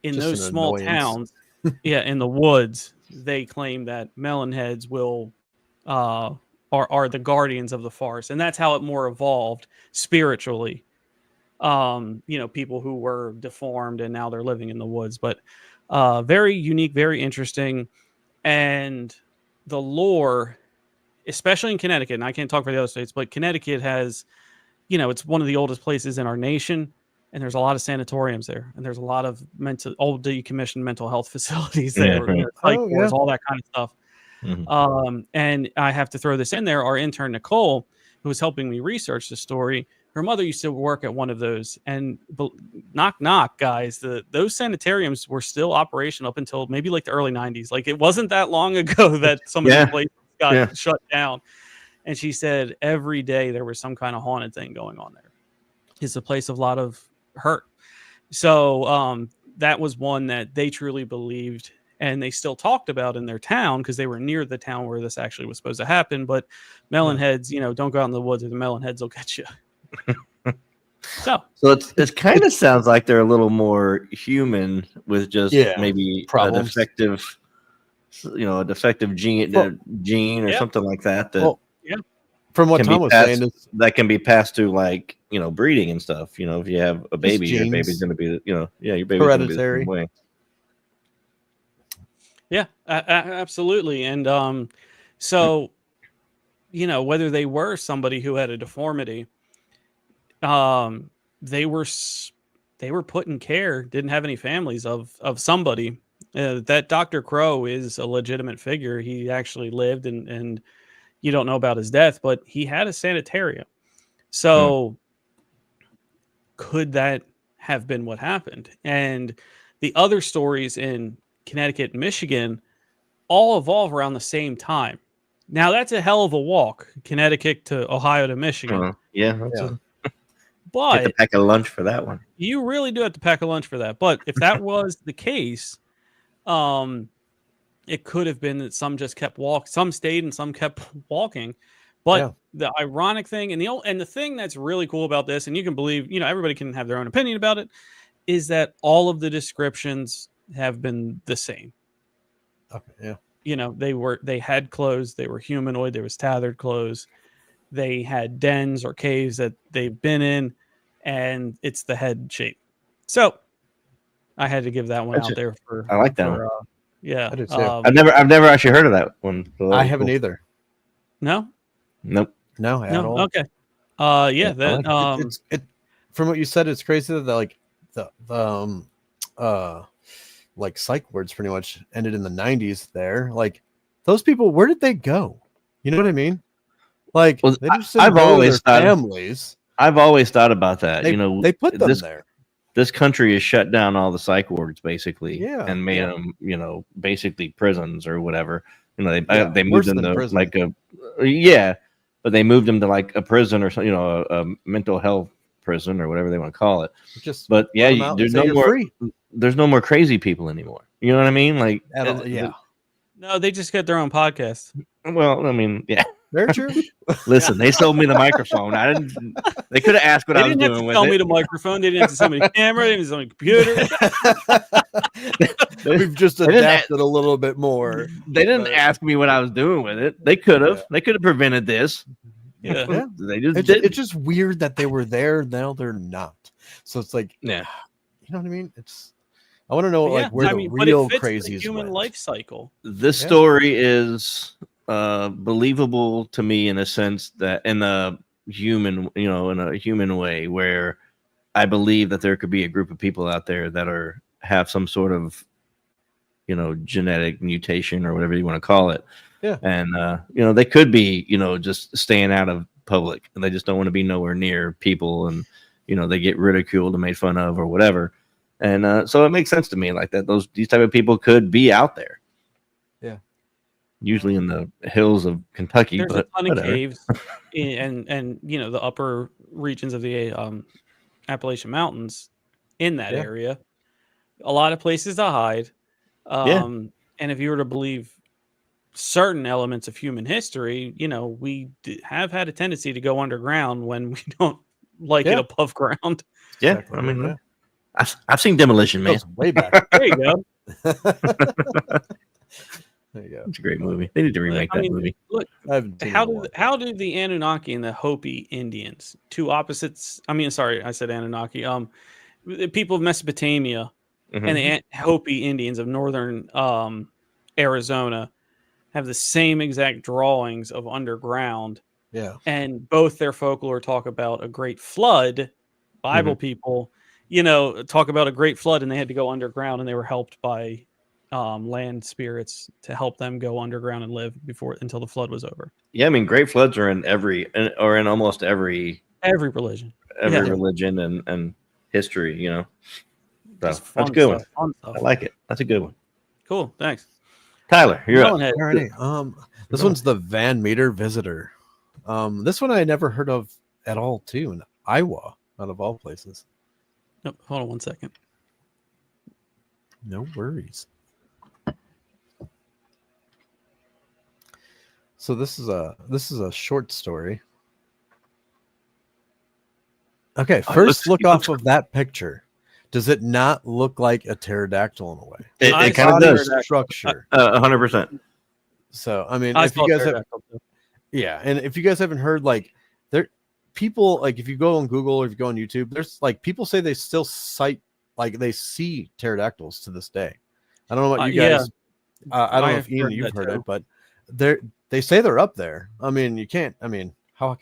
in Just those an small annoyance. towns, in the woods, they claim that Melonheads will are the guardians of the forest, and that's how it more evolved spiritually. People who were deformed and now they're living in the woods, but very unique, very interesting. And the lore, especially in Connecticut, and I can't talk for the other states, but Connecticut has, it's one of the oldest places in our nation, and there's a lot of sanatoriums there, and there's a lot of old decommissioned mental health facilities there, psych wards, all that kind of stuff. And I have to throw this in there. Our intern, Nicole, who was helping me research the story, her mother used to work at one of those, and knock, knock, guys, those sanitariums were still operational up until maybe like the early 90s. Like, it wasn't that long ago that some of these places got shut down. And she said every day there was some kind of haunted thing going on there. It's a place of a lot of hurt. So that was one that they truly believed, and they still talked about in their town because they were near the town where this actually was supposed to happen. But Melonheads, don't go out in the woods or the Melonheads will get you. So it kind of sounds like they're a little more human with just maybe problems. a defective gene or something like that. From what Tom was saying, that can be passed to breeding and stuff. If you have a baby, your baby's going to be your baby's hereditary. Gonna be the same way. Yeah, absolutely. And so whether they were somebody who had a deformity, they were put in care, didn't have any families of somebody. That Dr. Crow is a legitimate figure. He actually lived, and you don't know about his death, but he had a sanitarium. So could that have been what happened? And the other stories in Connecticut and Michigan all evolve around the same time. Now, that's a hell of a walk, Connecticut to Ohio to Michigan. But you have to pack a lunch for that one. You really do have to pack a lunch for that. But if that was the case, it could have been that some just kept walking, some stayed and some kept walking. But the ironic thing and the thing that's really cool about this, and you can believe, everybody can have their own opinion about it, is that all of the descriptions have been the same. Okay. Yeah. They had clothes, they were humanoid, there was tethered clothes, they had dens or caves that they've been in, and it's the head shape. So I had to give that one out there for. I like that one. Yeah, I do too. I've never actually heard of that one. So I haven't either. No. Nope. No, at all. Okay. from what you said, it's crazy that like psych wards pretty much ended in the 90s there. Like those people, where did they go? You know what I mean? Like Well, they just didn't I've go to always their thought families. I've always thought about that. They put them there. This country has shut down all the psych wards basically, Yeah, and made them, basically prisons or whatever. They moved worse them than to prison. like but they moved them to like a prison or something, a mental health prison or whatever they want to call it. Just But let 'em out and say you're free. There's no more crazy people anymore. You know what I mean? Like, No, they just got their own podcast. Well, I mean, yeah. Very true. Listen, they sold me the microphone. I didn't. They could have asked what I was doing with it. They didn't have to sell me the microphone. They didn't have to sell me the camera. They didn't sell me the computer. We've just adapted a little bit more. They didn't ask me what I was doing with it. They could have. They could have prevented this. Yeah. They just It's just weird that they were there. Now they're not. So it's like, yeah. You know what I mean? I want to know where the but real it fits crazies the human went. life cycle. This story is believable to me in a sense that in a human, in a human way, where I believe that there could be a group of people out there that have some sort of, genetic mutation or whatever you want to call it. Yeah. And, they could be, just staying out of public and they just don't want to be nowhere near people, and, they get ridiculed and made fun of or whatever. And so it makes sense to me like that. These type of people could be out there. Yeah. Usually in the hills of Kentucky. There's but a ton whatever. of caves and the upper regions of the Appalachian Mountains in that area. A lot of places to hide. And if you were to believe certain elements of human history, we have had a tendency to go underground when we don't like it above ground. Yeah. Exactly. I mean, I've seen Demolition Man. Way back. There you go. There you go. It's a great movie. They need to remake that movie. Look, how do the Anunnaki and the Hopi Indians, two opposites? I mean, sorry, I said Anunnaki. The people of Mesopotamia and the Hopi Indians of northern Arizona have the same exact drawings of underground. Yeah. And both their folklore talk about a great flood. Bible people, talk about a great flood, and they had to go underground, and they were helped by land spirits to help them go underground and live until the flood was over. Yeah, I mean, great floods are in almost every religion, religion and history. So that's a good one. Fun stuff. I like it. That's a good one. Cool. Thanks, Tyler. You're up. Alrighty. This one's the Van Meter Visitor. This one I never heard of at all. Too in Iowa, out of all places. Nope, hold on one second. No worries. So this is a short story. Okay, first look off of that picture. Does it not look like a pterodactyl in a way? It kind of does. Structure. 100%. So I mean, if you guys have, and if you guys haven't heard, like people, like if you go on Google or if you go on YouTube, there's like people say they still they see pterodactyls to this day. I don't know about you guys. I don't know if Ian, you've heard it, but they say they're up there. I mean, you can't. I mean, how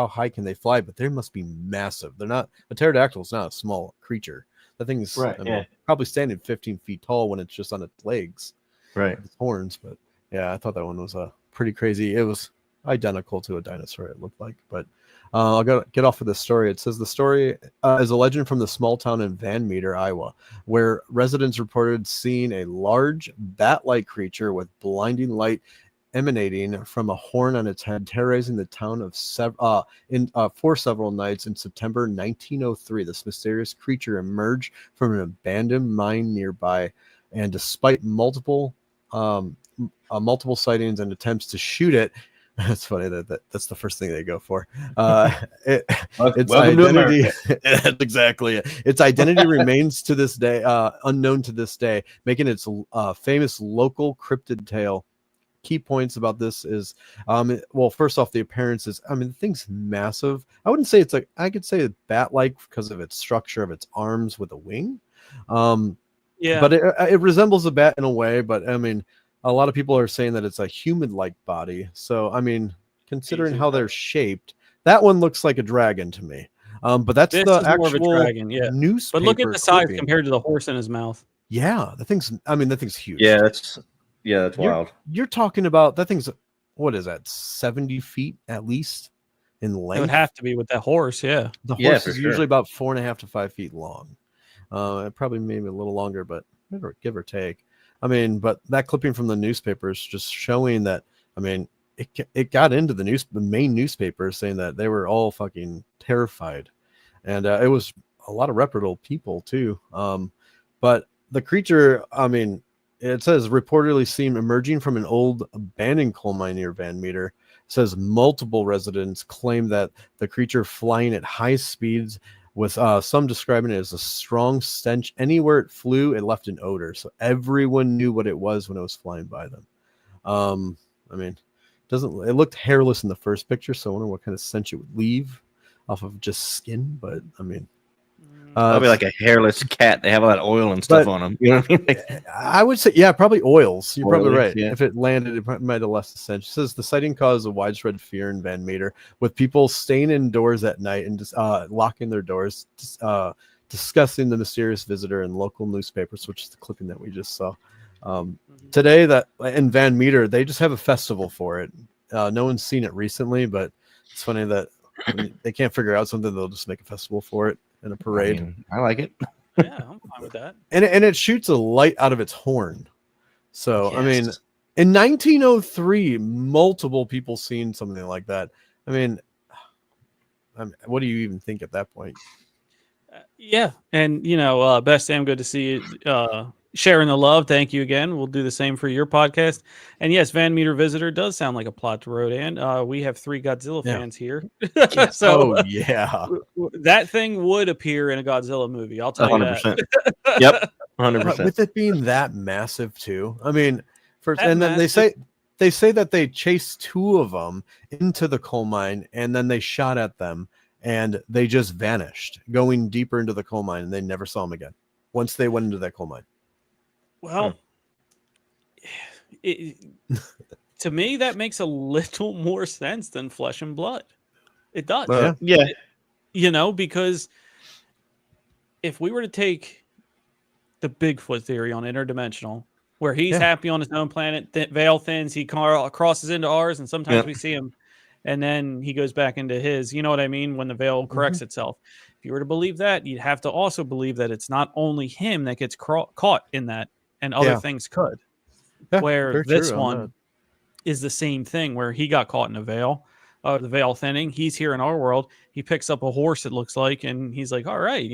high can they fly? But they must be massive. They're not. A pterodactyl is not a small creature. That thing is probably standing 15 feet tall when it's just on its legs, right? Its horns. But yeah, I thought that one was pretty crazy. It was identical to a dinosaur. It looked like, but. I'll get off of this story. It says the story is a legend from the small town in Van Meter, Iowa, where residents reported seeing a large bat-like creature with blinding light emanating from a horn on its head, terrorizing the town for several nights in September 1903. This mysterious creature emerged from an abandoned mine nearby, and despite multiple sightings and attempts to shoot it. That's funny that's the first thing they go for. Its identity, that's exactly it. Its identity remains to this day unknown to this day, making its famous local cryptid tale. Key points about this is, first off, the appearance is, the thing's massive. I wouldn't say it's I could say bat-like because of its structure of its arms with a wing. But it resembles a bat in a way, but a lot of people are saying that it's a human-like body. So, considering how they're shaped, that one looks like a dragon to me. But that's This the is more of a actual dragon, yeah. newspaper. But look at the size clipping. compared to the horse in his mouth. Yeah, that thing's huge. Yeah, that's wild. You're talking about that thing's, what is that, 70 feet at least in length? It would have to be with that horse, yeah. The Yeah, horse for is sure. usually about 4.5 to 5 feet long. Probably maybe a little longer, but give or take. I mean, but that clipping from the newspaper is just showing that. I mean, it got into the main newspaper saying that they were all fucking terrified, and it was a lot of reputable people too. But the creature, I mean, it says reportedly seen emerging from an old abandoned coal mine near Van Meter. It says multiple residents claim that the creature flying at high speeds, with some describing it as a strong stench. Anywhere it flew, it left an odor. So everyone knew what it was when it was flying by them. I mean, it looked hairless in the first picture, so I wonder what kind of stench it would leave off of just skin. But I mean, Probably like a hairless cat. They have a lot of oil and stuff on them. You know what I mean? Like, I would say, yeah, probably oils. You're probably Oily, right. yeah. If it landed, it might have left a stench. It says the sighting caused a widespread fear in Van Meter, with people staying indoors at night and just locking their doors, discussing the mysterious visitor in local newspapers, which is the clipping that we just saw. Today, that in Van Meter, they just have a festival for it. No one's seen it recently, but it's funny that when they can't figure out something, they'll just make a festival for it and a parade. I like it. Yeah, I'm fine with that. And it shoots a light out of its horn. So Yes. I mean, in 1903, multiple people seen something like that. I mean, what do you even think at that point? Yeah, and Best Sam, good to see you sharing the love. Thank you again. We'll do the same for your podcast. And yes, Van Meter Visitor does sound like a plot to Rodan. We have 3 Godzilla fans here, so yeah, that thing would appear in a Godzilla movie. I'll tell you 100%. that. Yep, 100%. with it being that massive too. I mean, That and then massive. they say that they chased 2 of them into the coal mine, and then they shot at them, and they just vanished, going deeper into the coal mine, and they never saw them again once they went into that coal mine. Well, to me, that makes a little more sense than Flesh and Blood. It does. Yeah. Because if we were to take the Bigfoot theory on interdimensional, where he's happy on his own planet, veil thins, he crosses into ours, and sometimes we see him, and then he goes back into his, you know what I mean, when the veil corrects itself. If you were to believe that, you'd have to also believe that it's not only him that gets caught in that, and other things could. Yeah, where very this true on one is the same thing, where he got caught in a veil, the veil thinning. He's here in our world. He picks up a horse, it looks like, and he's like, all right,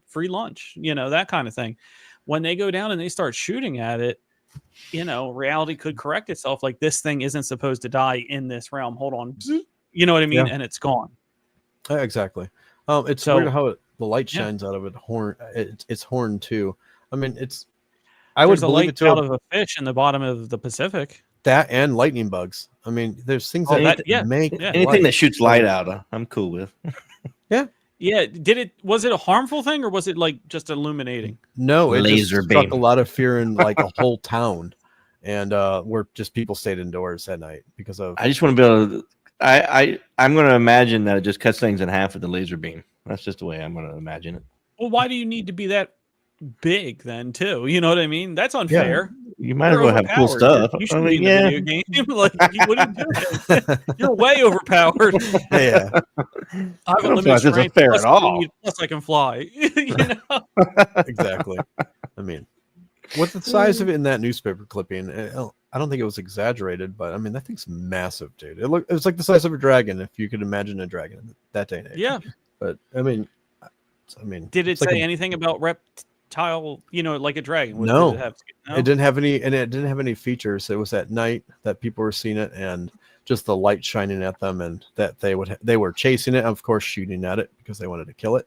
free lunch, that kind of thing. When they go down and they start shooting at it, reality could correct itself. Like, this thing isn't supposed to die in this realm. Hold on. You know what I mean? Yeah. And it's gone. Exactly. It's weird how the light shines out of its horn too. I mean, I would believe it out of a fish in the bottom of the Pacific. That and lightning bugs. I mean, there's things make anything light. that shoots light out, I'm cool with. Yeah. Was it a harmful thing, or was it like just illuminating? No, it Laser just struck beam. a lot of fear in like a whole town, and where just people stayed indoors at night because of. I just want to be able to. I'm going to imagine that it just cuts things in half with the laser beam. That's just the way I'm going to imagine it. Well, why do you need to be that big then, too? You know what I mean? That's unfair. You might as well have cool stuff. You should be in the video game. Like, what are you doing? You're way overpowered. Yeah, I have a limited strength. Fair at all. Plus, I can fly. exactly. I mean, with the size of it in that newspaper clipping, I don't think it was exaggerated, but I mean, that thing's massive, dude. It was like the size of a dragon, if you could imagine a dragon that day and age. Yeah. But I mean, did it say anything about reptile? Like a dragon? No. Did it have? No? It didn't have any, and it didn't have any features. It was at night that people were seeing it, and just the light shining at them, and that they were chasing it, of course, shooting at it because they wanted to kill it.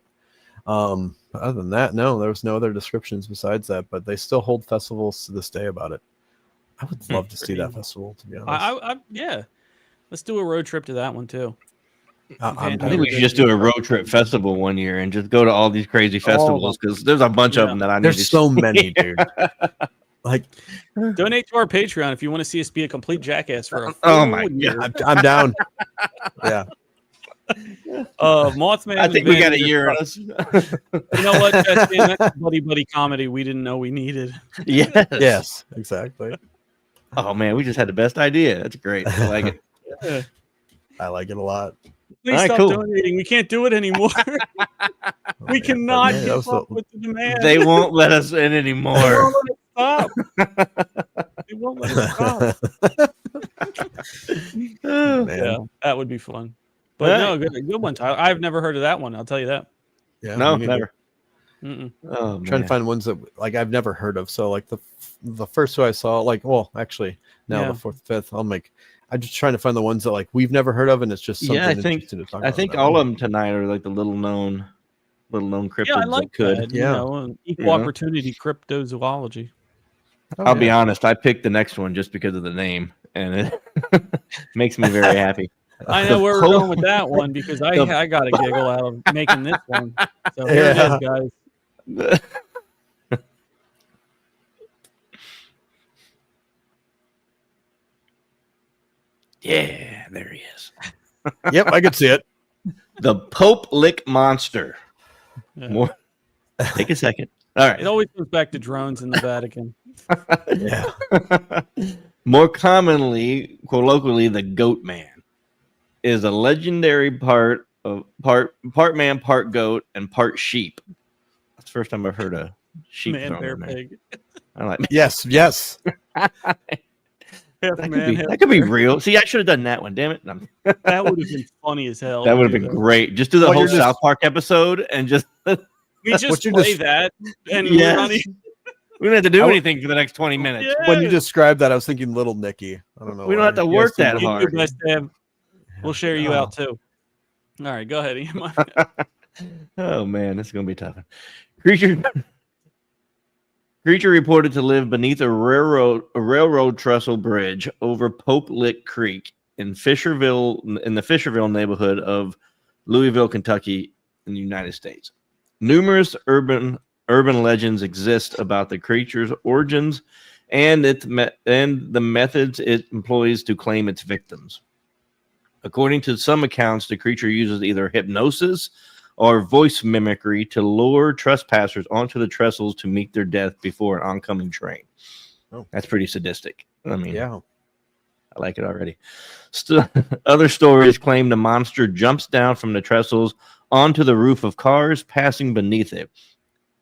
Other than that, no, there was no other descriptions besides that. But they still hold festivals to this day about it. I would love to see that festival, to be honest. Yeah, let's do a road trip to that one too. I think we should just do a road trip festival one year and just go to all these crazy festivals, because there's a bunch of them that I need. There's so many, dude. Like, donate to our Patreon if you want to see us be a complete jackass for a oh my year. god, I'm down. Yeah. Mothman. I think we got a Van year on Der us. You know what? That's buddy comedy we didn't know we needed. Yes. Yes, exactly. Oh man, we just had the best idea. That's great. I like it. Yeah. I like it a lot. Please All right, stop cool. donating. We can't do it anymore. We cannot Yeah, that keep was up the- with the demand. They won't let us in They anymore. won't let us stop. They won't let us stop. Man. Yeah, that would be fun. But All no, good one, Tyler. I've never heard of that one. I'll tell you that. Yeah, No, me neither. never. Mm-mm. Oh, Trying to man. find ones that like I've never heard of. So like the first two I saw, like, well, actually now Yeah. the fourth, fifth, I'm just trying to find the ones that like we've never heard of, and it's just something Yeah, I think interesting to talk I about. think now. all of them tonight are like the little known cryptids. Yeah, I like could. that. Yeah. You know, equal Yeah. opportunity cryptozoology. Oh, I'll be yeah. honest. I picked the next one just because of the name, and it makes me very happy. I know where we're going with that one because I The- I got a giggle out of making this one. So here it Yeah. is, guys. Yeah, there he is. Yep, I could see it. The Pope Lick Monster. Yeah. More. Take a second. All right. It always goes back to drones in the Vatican. Yeah. More commonly, colloquially, the Goat Man is a legendary part man, part goat, and part sheep. That's the first time I've heard a sheep. Man, thrown bear, in there. pig. I like Yes. Half that. man, half That could be bear. real. See, I should have done that one. Damn it. That would have been funny as hell. That to would have do been great. Just do the Well, whole you're just- South Park episode and just We just What you play just- that, and Yes. we're not even, we don't have to do I would- anything for the next 20 minutes. Yeah. When you described that, I was thinking Little Nicky. I don't know. We don't why. have to You work guys that did- You do hard. best, Deb. We'll share you Oh. out too. All right, go ahead, Ian. Oh man, this is gonna be tough. Creature reported to live beneath a railroad trestle bridge over Pope Lick Creek in the Fisherville neighborhood of Louisville, Kentucky, in the United States. Numerous urban legends exist about the creature's origins and the methods it employs to claim its victims. According to some accounts, the creature uses either hypnosis or voice mimicry to lure trespassers onto the trestles to meet their death before an oncoming train. Oh. That's pretty sadistic. I mean, Yeah. I like it already. Other stories claim the monster jumps down from the trestles onto the roof of cars passing beneath it.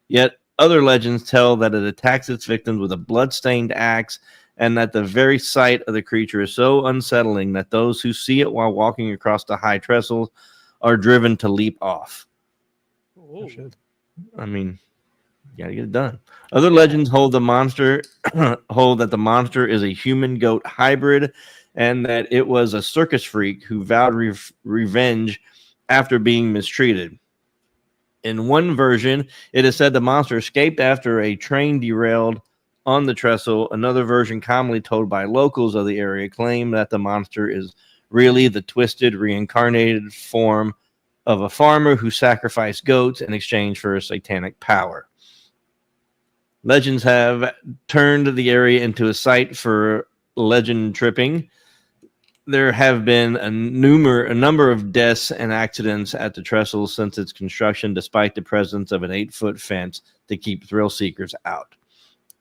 Yet other legends tell that it attacks its victims with a blood-stained axe, and that the very sight of the creature is so unsettling that those who see it while walking across the high trestles are driven to leap off. Oh, I mean, you gotta get it done. Other legends hold that the monster is a human-goat hybrid, and that it was a circus freak who vowed revenge after being mistreated. In one version, it is said the monster escaped after a train derailed on the trestle. Another version, commonly told by locals of the area, claim that the monster is really the twisted, reincarnated form of a farmer who sacrificed goats in exchange for a satanic power. Legends have turned the area into a site for legend tripping. There have been a number of deaths and accidents at the trestle since its construction, despite the presence of an 8-foot fence to keep thrill seekers out.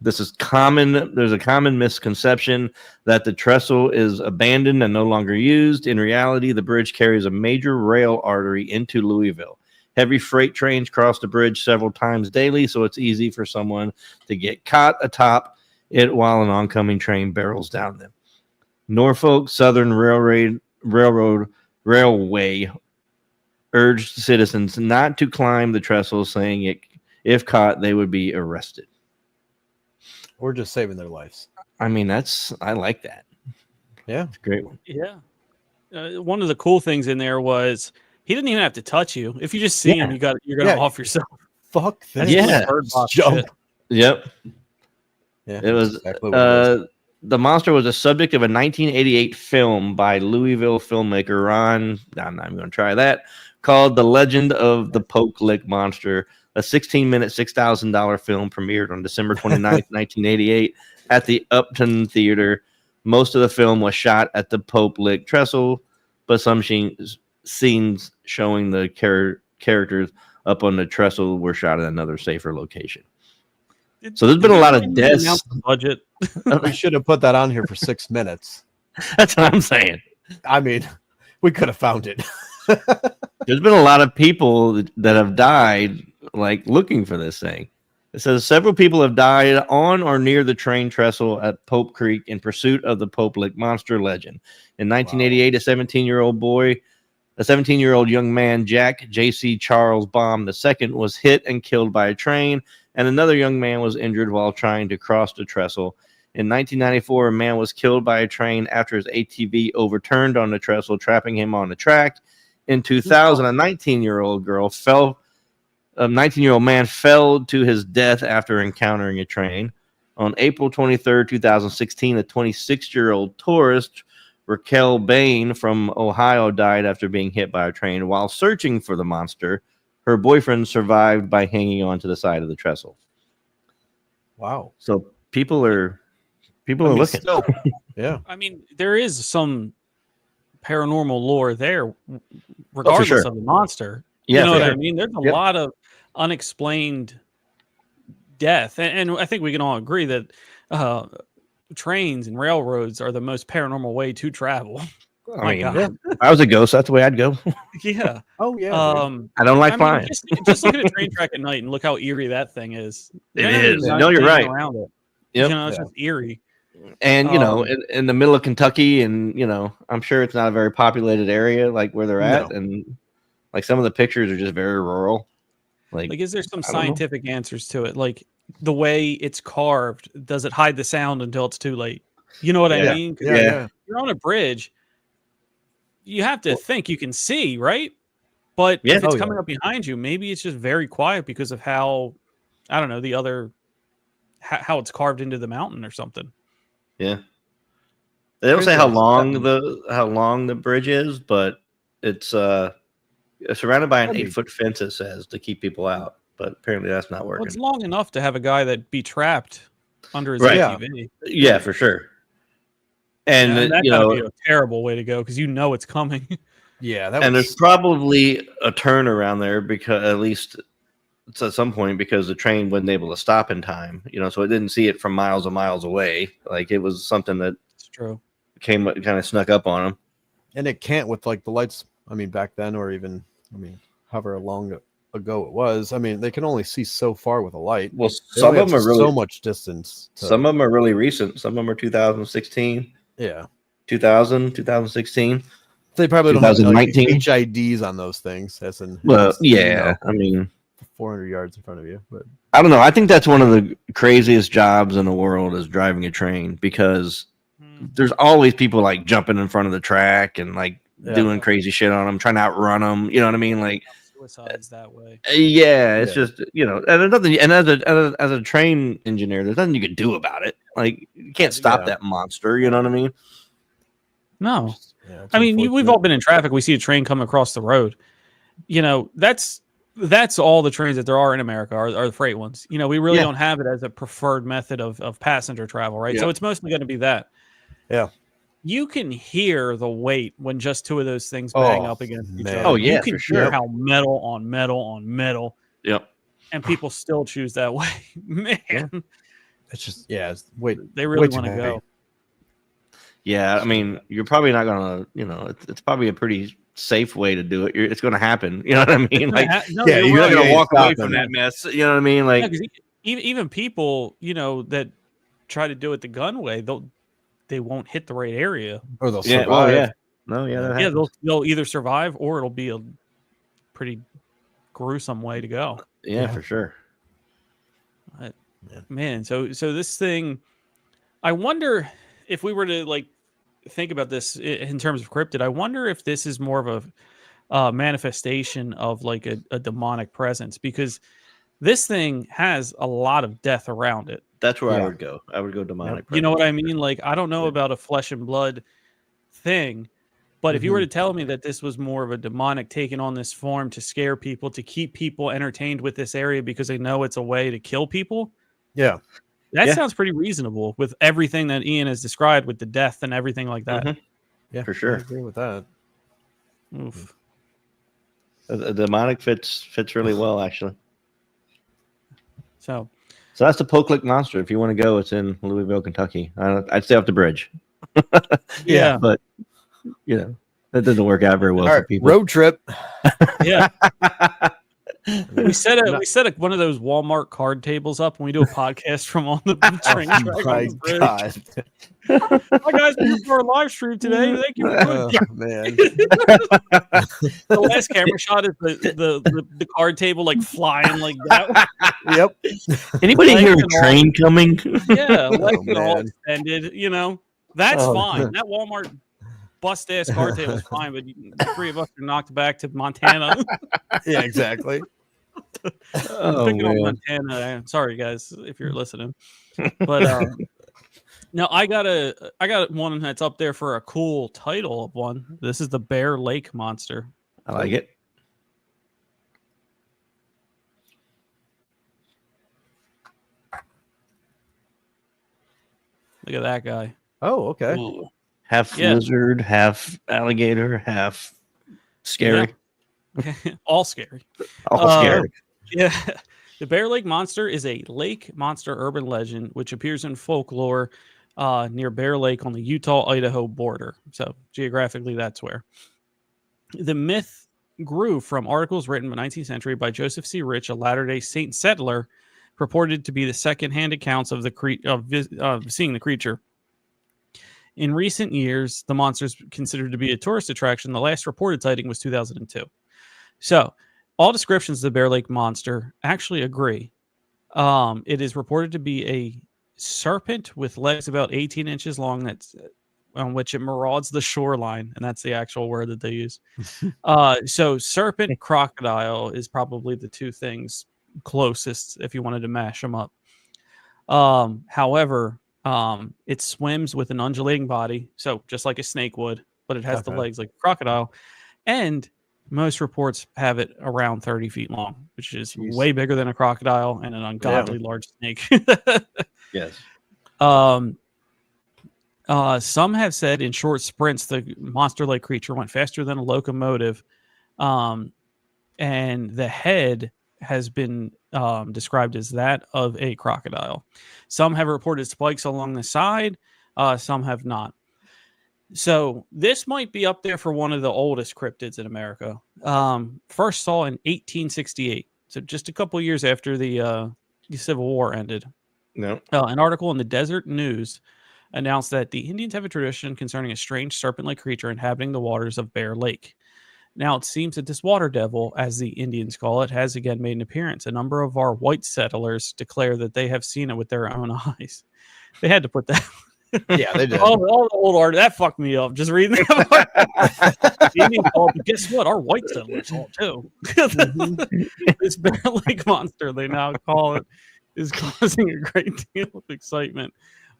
This is common. There's a common misconception that the trestle is abandoned and no longer used. In reality, the bridge carries a major rail artery into Louisville. Heavy freight trains cross the bridge several times daily, so it's easy for someone to get caught atop it while an oncoming train barrels down them. Norfolk Southern Railway urged citizens not to climb the trestle, saying if caught, they would be arrested. Or just saving their lives. I mean, I like that. Yeah. It's a great one. yeah. One of the cool things in there was he didn't even have to touch you. If you just see him, you're gonna Yeah. off yourself. Fuck that. Yeah. Bird box Jump. shit. Yep. Yeah. It was exactly what it was. the monster was a subject of a 1988 film by Louisville filmmaker I'm not even going to try that, called The Legend of the Poke Lick Monster. A 16-minute, $6,000 film premiered on December 29th, 1988 at the Upton Theater. Most of the film was shot at the Pope Lick Trestle, but some scenes showing the characters up on the trestle were shot at another safer location. So there's been a lot of deaths. Budget. We should have put that on here for 6 minutes. That's what I'm saying. I mean, we could have found it. There's been a lot of people that have died, like looking for this thing. It says several people have died on or near the train trestle at Pope Creek in pursuit of the Pope Lick monster legend. In 1988, a 17-year-old young man, Jack J.C. Charles Baum II, was hit and killed by a train, and another young man was injured while trying to cross the trestle. In 1994, a man was killed by a train after his ATV overturned on the trestle, trapping him on the track. In 2000, a 19-year-old man fell to his death after encountering a train. On April 23rd, 2016, a 26-year-old tourist, Raquel Bain from Ohio, died after being hit by a train. While searching for the monster, her boyfriend survived by hanging onto the side of the trestle. Wow. So people are looking. Still, yeah. I mean, there is some paranormal lore there, regardless sure. of the monster. Yeah, you know for what sure. I mean? There's a lot of unexplained death, and I think we can all agree that trains and railroads are the most paranormal way to travel. I mean, if I was a ghost, that's the way I'd go. Yeah. Oh yeah. I don't like flying. Just look at a train track at night and look how eerie that thing is. It is. No, you're right. Around it. Yep. You know, it's just eerie. And you know, in the middle of Kentucky, and you know, I'm sure it's not a very populated area like where they're at, and like some of the pictures are just very rural. Like is there some scientific answers to it? Like the way it's carved, does it hide the sound until it's too late? You know what I mean? Yeah. You're on a bridge. You have to think you can see, right? But if it's coming up behind you, maybe it's just very quiet because of how, I don't know, the other, how it's carved into the mountain or something. Yeah. They don't say how long the bridge is, but it's surrounded by an 8-foot fence, it says, to keep people out. But apparently that's not working. Well, it's long enough to have a guy that be trapped under his Right. ATV. Yeah, for sure. And that's you know, be a terrible way to go because you know it's coming. Yeah, there's probably a turn around there because at least it's at some point because the train wasn't able to stop in time. You know, so it didn't see it from miles and miles away. Like it was something that It's true. kind of snuck up on them. And it can't with like the lights. I mean, back then, or even however long ago it was. I mean, they can only see so far with a light. Well, some of them are really so much distance. Some of them are really recent. Some of them are 2016. Yeah. 2016. They probably don't have like, 2019. HIDs on those things. As in, Well, yeah. you know, I mean, 400 yards in front of you. But I don't know. I think that's one of the craziest jobs in the world is driving a train because there's always people like jumping in front of the track and like doing crazy shit on them, trying to outrun them. You know what I mean? Like suicides that way. Yeah, it's just, you know, and nothing. And as a train engineer, there's nothing you can do about it. Like you can't stop that monster. You know what I mean? No. I mean, we've all been in traffic. We see a train come across the road. You know, that's all the trains that there are in America are the freight ones. You know, we really don't have it as a preferred method of passenger travel, right? So it's mostly going to be that. Yeah. You can hear the weight when just two of those things bang up against each other. Oh, yeah, you can hear how metal on metal on metal. Yep. And people still choose that way. Man. It's just, it's they really want to go. Yeah, I mean, you're probably not gonna, you know, it's probably a pretty safe way to do it. It's going to happen. You know what I mean? Like, you're not gonna walk away from that mess. You know what I mean? Like, even people, you know, that try to do it the gun way, they won't hit the right area, or they'll survive. They'll either survive or it'll be a pretty gruesome way to go. Yeah, for sure. Man, so this thing, I wonder if we were to like think about this in terms of cryptid, I wonder if this is more of a manifestation of like a demonic presence, because this thing has a lot of death around it. That's where I would go. I would go demonic. You know what I mean? Like, I don't know about a flesh and blood thing, but if you were to tell me that this was more of a demonic taking on this form to scare people, to keep people entertained with this area because they know it's a way to kill people. Yeah. That sounds pretty reasonable with everything that Ian has described with the death and everything like that. Yeah, for sure. I agree with that. Oof. The demonic fits really well, actually. So that's the Pokelick monster. If you want to go, it's in Louisville, Kentucky. I'd stay off the bridge. yeah. But that doesn't work out very well All for right, people. road trip. Yeah. We set one of those Walmart card tables up when we do a podcast from on the train track on My the bridge. God. Hi guys, we're for our live stream today. Thank you. Oh, man. The last camera shot is the card table like flying like that. Yep. Anybody hear a Legs and all- train coming? Yeah, legs and all man. extended. That's Oh, fine. man. That Walmart bust ass card table is fine, but the three of us are knocked back to Montana. Yeah, exactly. Oh, Picking on man. Montana. Sorry guys if you're listening, but no, I got one that's up there for a cool title of one. This is the Bear Lake Monster. I like it. Look at that guy. Oh, okay. Ooh. Half Yeah. lizard, half alligator, half scary. All scary. All scary. Yeah. The Bear Lake Monster is a lake monster urban legend which appears in folklore near Bear Lake on the Utah-Idaho border. So geographically, that's where. The myth grew from articles written in the 19th century by Joseph C. Rich, a Latter-day Saint settler, purported to be the second-hand accounts of seeing the creature. In recent years, the monster is considered to be a tourist attraction. The last reported sighting was 2002. So, all descriptions of the Bear Lake Monster actually agree. It is reported to be a serpent with legs about 18 inches long that's on which it marauds the shoreline, and that's the actual word that they use. So, serpent, crocodile is probably the two things closest if you wanted to mash them up. However, it swims with an undulating body, so just like a snake would, but it has the legs like a crocodile, and most reports have it around 30 feet long, which is way bigger than a crocodile and an ungodly large snake. Yes. Some have said in short sprints the monster-like creature went faster than a locomotive, and the head has been described as that of a crocodile. Some have reported spikes along the side. Some have not. So this might be up there for one of the oldest cryptids in America. First saw in 1868. So just a couple years after the Civil War ended. No. An article in the Desert News announced that the Indians have a tradition concerning a strange serpent-like creature inhabiting the waters of Bear Lake. Now, it seems that this water devil, as the Indians call it, has again made an appearance. A number of our white settlers declare that they have seen it with their own eyes. They had to put that. Yeah, they did. all the old art that fucked me up. Just reading that. The Indians call it, but guess what? Our white settlers saw it too. This Bear Lake Monster, they now call it, is causing a great deal of excitement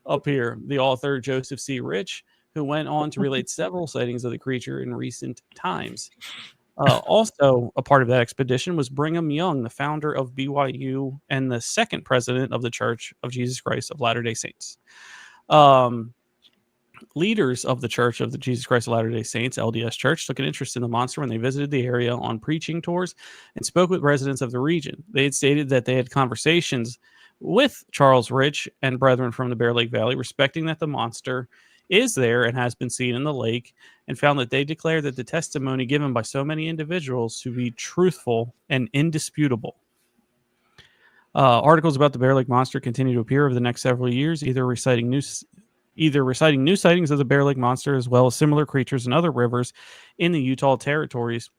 up here. The author, Joseph C. Rich, who went on to relate several sightings of the creature in recent times. Also, a part of that expedition was Brigham Young, the founder of BYU and the second president of the Church of Jesus Christ of Latter-day Saints. Leaders of the Church of the Jesus Christ of Latter-day Saints, LDS Church, took an interest in the monster when they visited the area on preaching tours and spoke with residents of the region. They had stated that they had conversations with Charles Rich and brethren from the Bear Lake Valley, respecting that the monster is there and has been seen in the lake, and found that they declared that the testimony given by so many individuals to be truthful and indisputable. Articles about the Bear Lake Monster continue to appear over the next several years, either reciting new sightings of the Bear Lake Monster as well as similar creatures in other rivers in the Utah territories.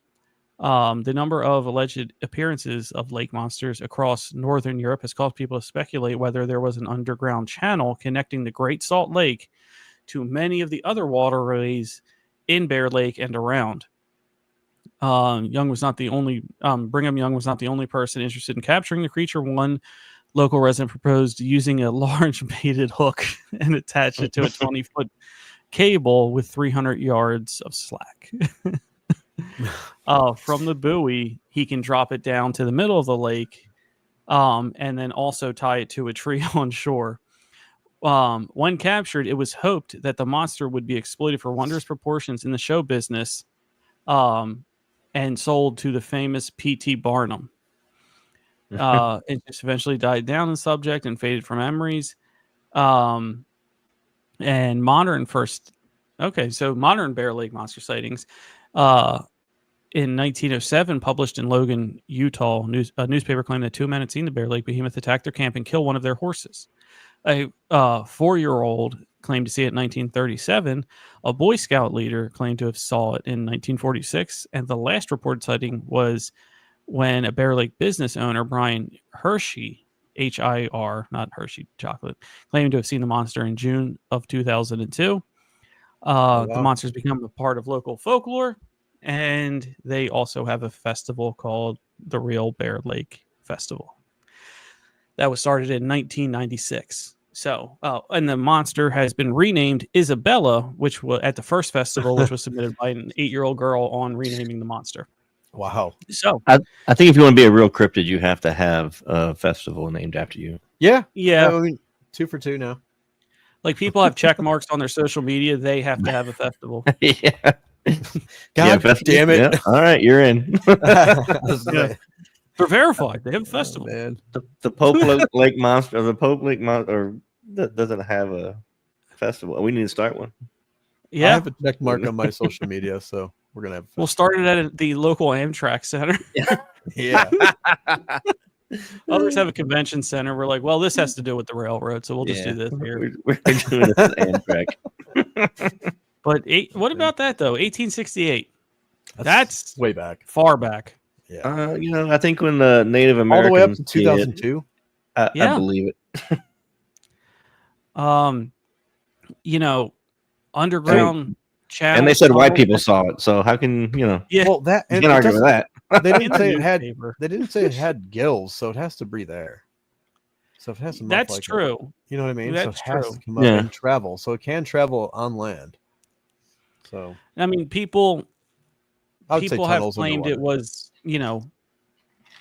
The number of alleged appearances of lake monsters across northern Europe has caused people to speculate whether there was an underground channel connecting the Great Salt Lake to many of the other waterways in Bear Lake and around. Brigham Young was not the only person interested in capturing the creature. One local resident proposed using a large baited hook and attach it to a 20-foot cable with 300 yards of slack. From the buoy, he can drop it down to the middle of the lake, and then also tie it to a tree on shore. When captured, it was hoped that the monster would be exploited for wondrous proportions in the show business, and sold to the famous P.T. Barnum. It just eventually died down in subject and faded from memories. And modern Bear Lake monster sightings in 1907 published in Logan, Utah. A newspaper claimed that 2 men had seen the Bear Lake behemoth attack their camp and kill one of their horses. A 4-year-old claimed to see it in 1937. A Boy Scout leader claimed to have saw it in 1946. And the last reported sighting was when a Bear Lake business owner, Brian Hershey, H-I-R, not Hershey chocolate, claimed to have seen the monster in June of 2002. Wow. The monster's become a part of local folklore, and they also have a festival called the Real Bear Lake Festival. That was started in 1996. So, and the monster has been renamed Isabella, which was at the first festival, which was submitted by an 8-year-old girl on renaming the monster. Wow. So, I think if you want to be a real cryptid, you have to have a festival named after you. Yeah. yeah, I mean, 2 for 2 now. like people have check marks on their social media. They have to have a festival. Yeah. God damn it. Yeah. All right, you're in. Yeah. They're verified. They have a festival. Man. The Pope Lake Monster, or the Pope Lake Monster, doesn't have a festival. We need to start one. I Yeah, have a check mark on my social media, so we're gonna have. we'll start it at the local Amtrak center. Yeah. Others have a convention center. We're like, well, this has to do with the railroad, so we'll just do this here. We're doing this at Amtrak. But what about that though? 1868. That's way back. far back. Yeah. I think when the Native All Americans the way up to did, 2002. I Yeah. believe it. Underground channel. And they said white people saw it. So how can Yeah. Well, that you and can it argue with doesn't- that? They In didn't the say it had. newspaper. They didn't say it had gills, so it has to breathe air. So if it has to. That's true. You know what I mean? That's so it has true. to come up Yeah. and travel. So it can travel on land. So I mean, people I would say have tunnels claimed it underwater. was,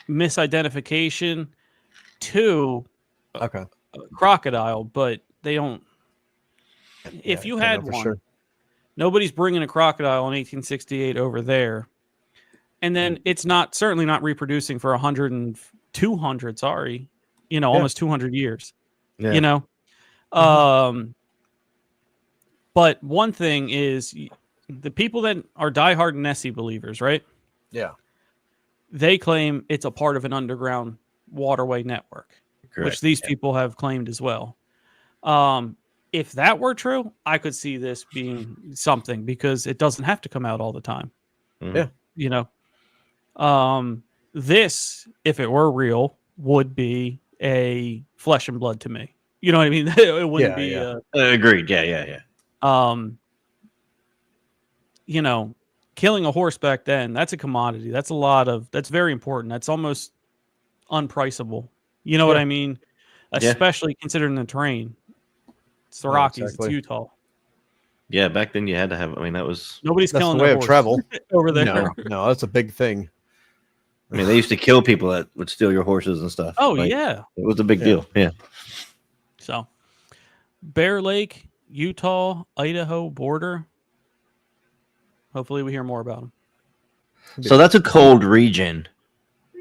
misidentification to Okay. a crocodile, but they don't. If you I had know for one, sure. nobody's bringing a crocodile in 1868 over there, and then it's certainly not reproducing for 200. Sorry, almost 200 years. Yeah. But one thing is the people that are diehard Nessie believers, right? Yeah. They claim it's a part of an underground waterway network, which these people have claimed as well. If that were true, I could see this being something because it doesn't have to come out all the time. Mhm. Yeah. This, if it were real, would be a flesh and blood to me. You know what I mean? It wouldn't be. Yeah. Agreed. Yeah. Killing a horse back then, that's a commodity. That's very important. That's almost unpriceable. You know what I mean? Especially considering the terrain. It's the Rockies, exactly. it's Utah. Yeah, back then you had to have. I mean, that was. Nobody's That's killing the way their of horse travel. over there. No, that's a big thing. I mean, they used to kill people that would steal your horses and stuff. Oh, Like, yeah. it was a big deal. Yeah. So, Bear Lake, Utah, Idaho border. Hopefully, we hear more about them. So that's a cold region,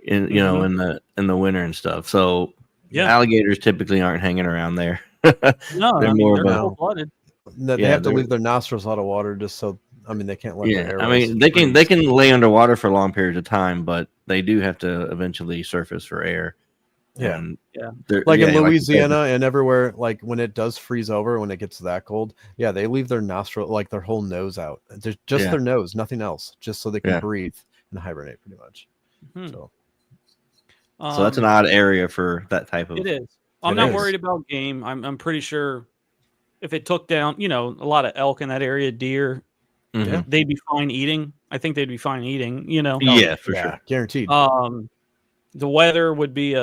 in Mhm. in the winter and stuff. So Yeah. alligators typically aren't hanging around there. No, They're I mean, more they're about- cold-blooded. They Yeah, have to they're- leave their nostrils out of water just so. I mean, they can't let their Yeah, air. I mean they can lay underwater for long periods of time, but they do have to eventually surface for air. Yeah. And Yeah. Like in you said, Louisiana and everywhere, like when it does freeze over, when it gets that cold, they leave their nostril, like their whole nose out. Just Yeah. their nose, nothing else, just so they can Yeah. breathe and hibernate, pretty much. Hmm. So so that's an odd area for that type of. It is. I'm It not is. worried about game. I'm pretty sure if it took down, a lot of elk in that area, deer, Mhm. Yeah. they'd be fine eating. I think they'd be fine eating. Yeah, for sure. guaranteed. The weather would be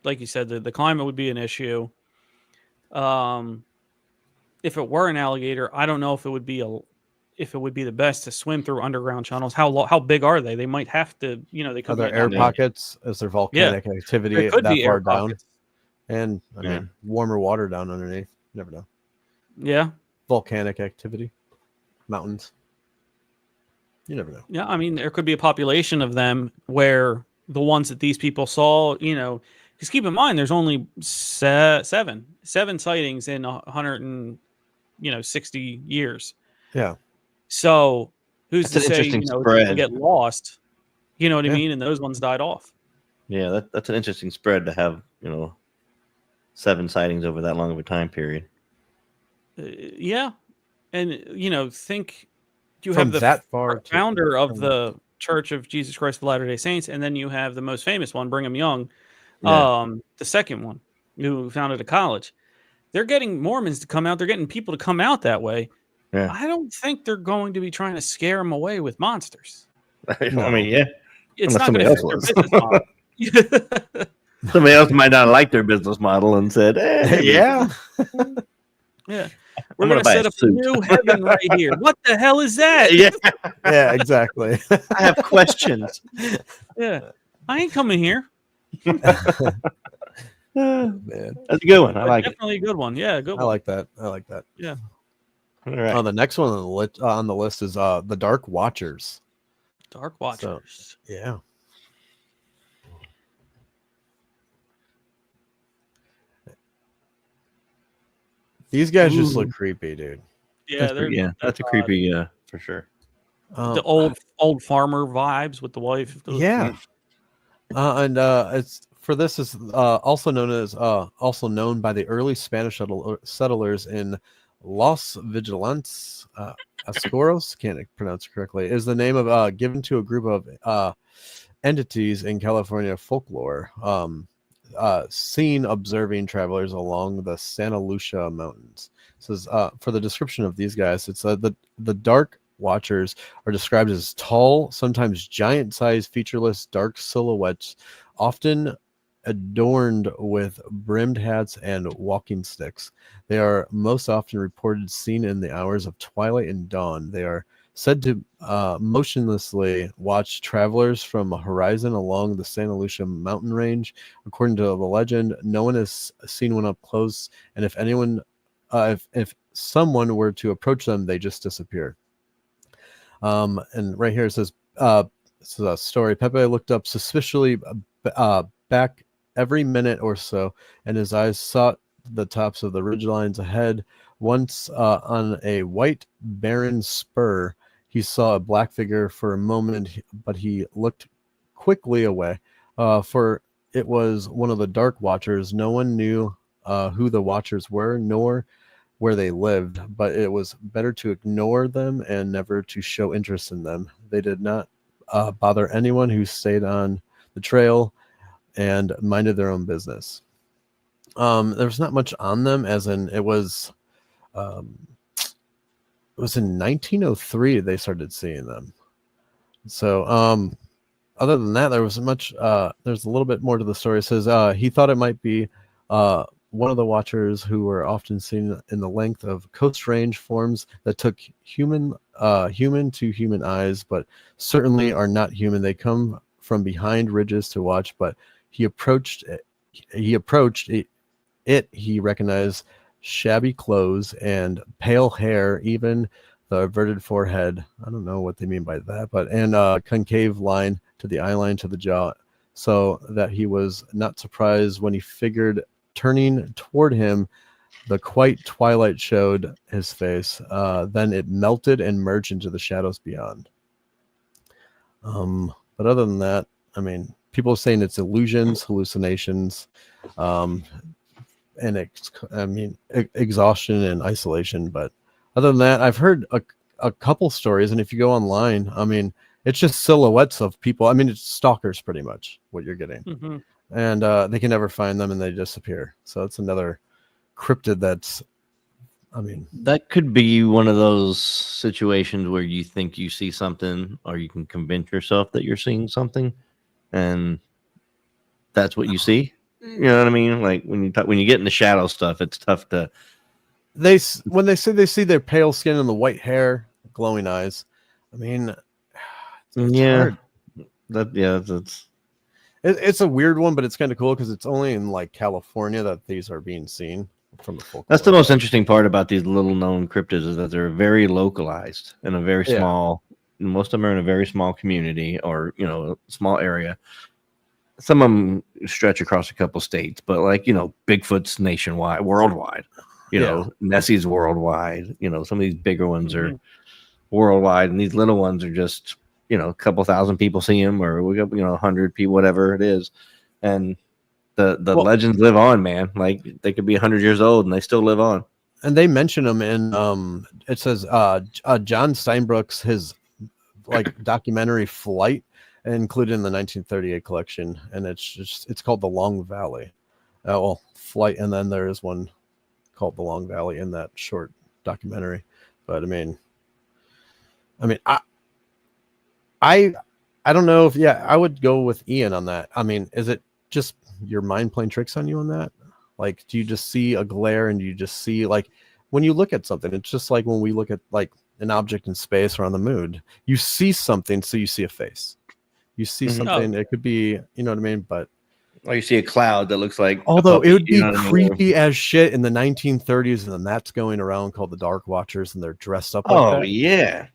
like you said, the climate would be an issue. If it were an alligator, I don't know if it would be the best to swim through underground channels. How big are they? They might have to, they Are could there be air down- pockets? Is there volcanic activity There could that be far air down? pockets. And I mean, Yeah. warmer water down underneath. You never know. Yeah. Volcanic activity, mountains. You never know. Yeah, I mean, there could be a population of them where the ones that these people saw, because keep in mind, there's only seven sightings in 160 years. Yeah. So who's That's to an say, interesting if they spread. get lost, you know what I Yeah. mean? And those ones died off. Yeah, that's an interesting spread to have, 7 sightings over that long of a time period. Yeah. And, think you From have the that far to- founder of the Church of Jesus Christ of Latter-day Saints, and then you have the most famous one, Brigham Young, Yeah. the second one, who founded a college. They're getting Mormons to come out. They're getting people to come out that way. Yeah. I don't think they're going to be trying to scare them away with monsters. No. I mean, yeah. It's Unless not going to somebody fit else their was. business model. Somebody else might not like their business model and said, Yeah. Yeah. I'm We're gonna going to buy set a up a suit." new heaven right here. What the hell is that? Yeah, Yeah, exactly. I have questions. Yeah. I ain't coming here. Man, That's a good one. I like it. Definitely a good one. Yeah, good I one. like that. I like that. Yeah. All right. The next one on the list is the Dark Watchers. Dark Watchers. Yeah. These guys just look creepy, dude. Yeah, they're That's a creepy, for sure. the old farmer vibes with the wife. Yeah. And it's for this is also known by the early Spanish settlers in Los Vigilantes, Ascoros, can't pronounce it correctly, is the name of given to a group of entities in California folklore, seen observing travelers along the Santa Lucia Mountains. It says for the description of these guys, it's the Dark Watchers are described as tall, sometimes giant-sized, featureless, dark silhouettes, often adorned with brimmed hats and walking sticks. They are most often reported seen in the hours of twilight and dawn. They are said to motionlessly watch travelers from a horizon along the Santa Lucia mountain range. According to the legend, no one has seen one up close, and if anyone, if someone were to approach them, they just disappear. And right here it says, this is a story. Pepe looked up suspiciously back every minute or so, and his eyes sought the tops of the ridgelines ahead. Once on a white barren spur, he saw a black figure for a moment, but he looked quickly away, for it was one of the Dark Watchers. No one knew who the Watchers were, nor where they lived, but it was better to ignore them and never to show interest in them. They did not bother anyone who stayed on the trail and minded their own business. There's not much on them, as in it was in 1903 they started seeing them. So other than that, there was much there's a little bit more to the story. It says he thought it might be one of the Watchers who were often seen in the length of coast range forms that took human to human eyes, but certainly are not human. They come from behind ridges to watch, but he approached it. He recognized shabby clothes and pale hair, even the averted forehead. I don't know what they mean by that, and concave line to the eye line to the jaw, so that he was not surprised when he figured turning toward him. The quiet twilight showed his face. Then it melted and merged into the shadows beyond. But other than that, I mean, people are saying it's illusions, hallucinations, and exhaustion and isolation. But other than that, I've heard a couple stories, and if you go online, I mean, it's just silhouettes of people. I mean, it's stalkers pretty much what you're getting. Mm-hmm. And they can never find them, and they disappear. So it's another cryptid that's, I mean, That could be one of those situations where you think you see something, or you can convince yourself that you're seeing something, and that's what you see. You know what I mean? Like when you get in the shadow stuff, it's tough to. when they say they see their pale skin and the white hair, glowing eyes. I mean, it's hard. That's. It's a weird one, but it's kind of cool because it's only in like California that these are being seen from the folklore. That's the most interesting part about these little known cryptids, is that they're very localized in a very small most of them are in a very small community or a small area. Some of them stretch across a couple states, but like Bigfoot's nationwide, worldwide. Nessie's worldwide. Some of these bigger ones are worldwide, and these little ones are just a couple thousand people see them, or we got 100 people, whatever it is, and the legends live on, man. Like they could be 100 years old and they still live on. And they mention them in it says John Steinbrück's his documentary Flight, included in the 1938 collection, and it's called The Long Valley. Flight, and then there is one called The Long Valley in that short documentary. But I mean, I don't know if I would go with Ian on that. I mean, is it just your mind playing tricks on you on that? Like, do you just see a glare and you just see, like, when you look at something, it's just like when we look at like an object in space or on the moon, you see something, so you see a face. You see something, it could be, you know what I mean? But or you see a cloud that looks like although puppy, it would be creepy as shit in the 1930s, and then that's going around called the Dark Watchers, and they're dressed up like that. Yeah.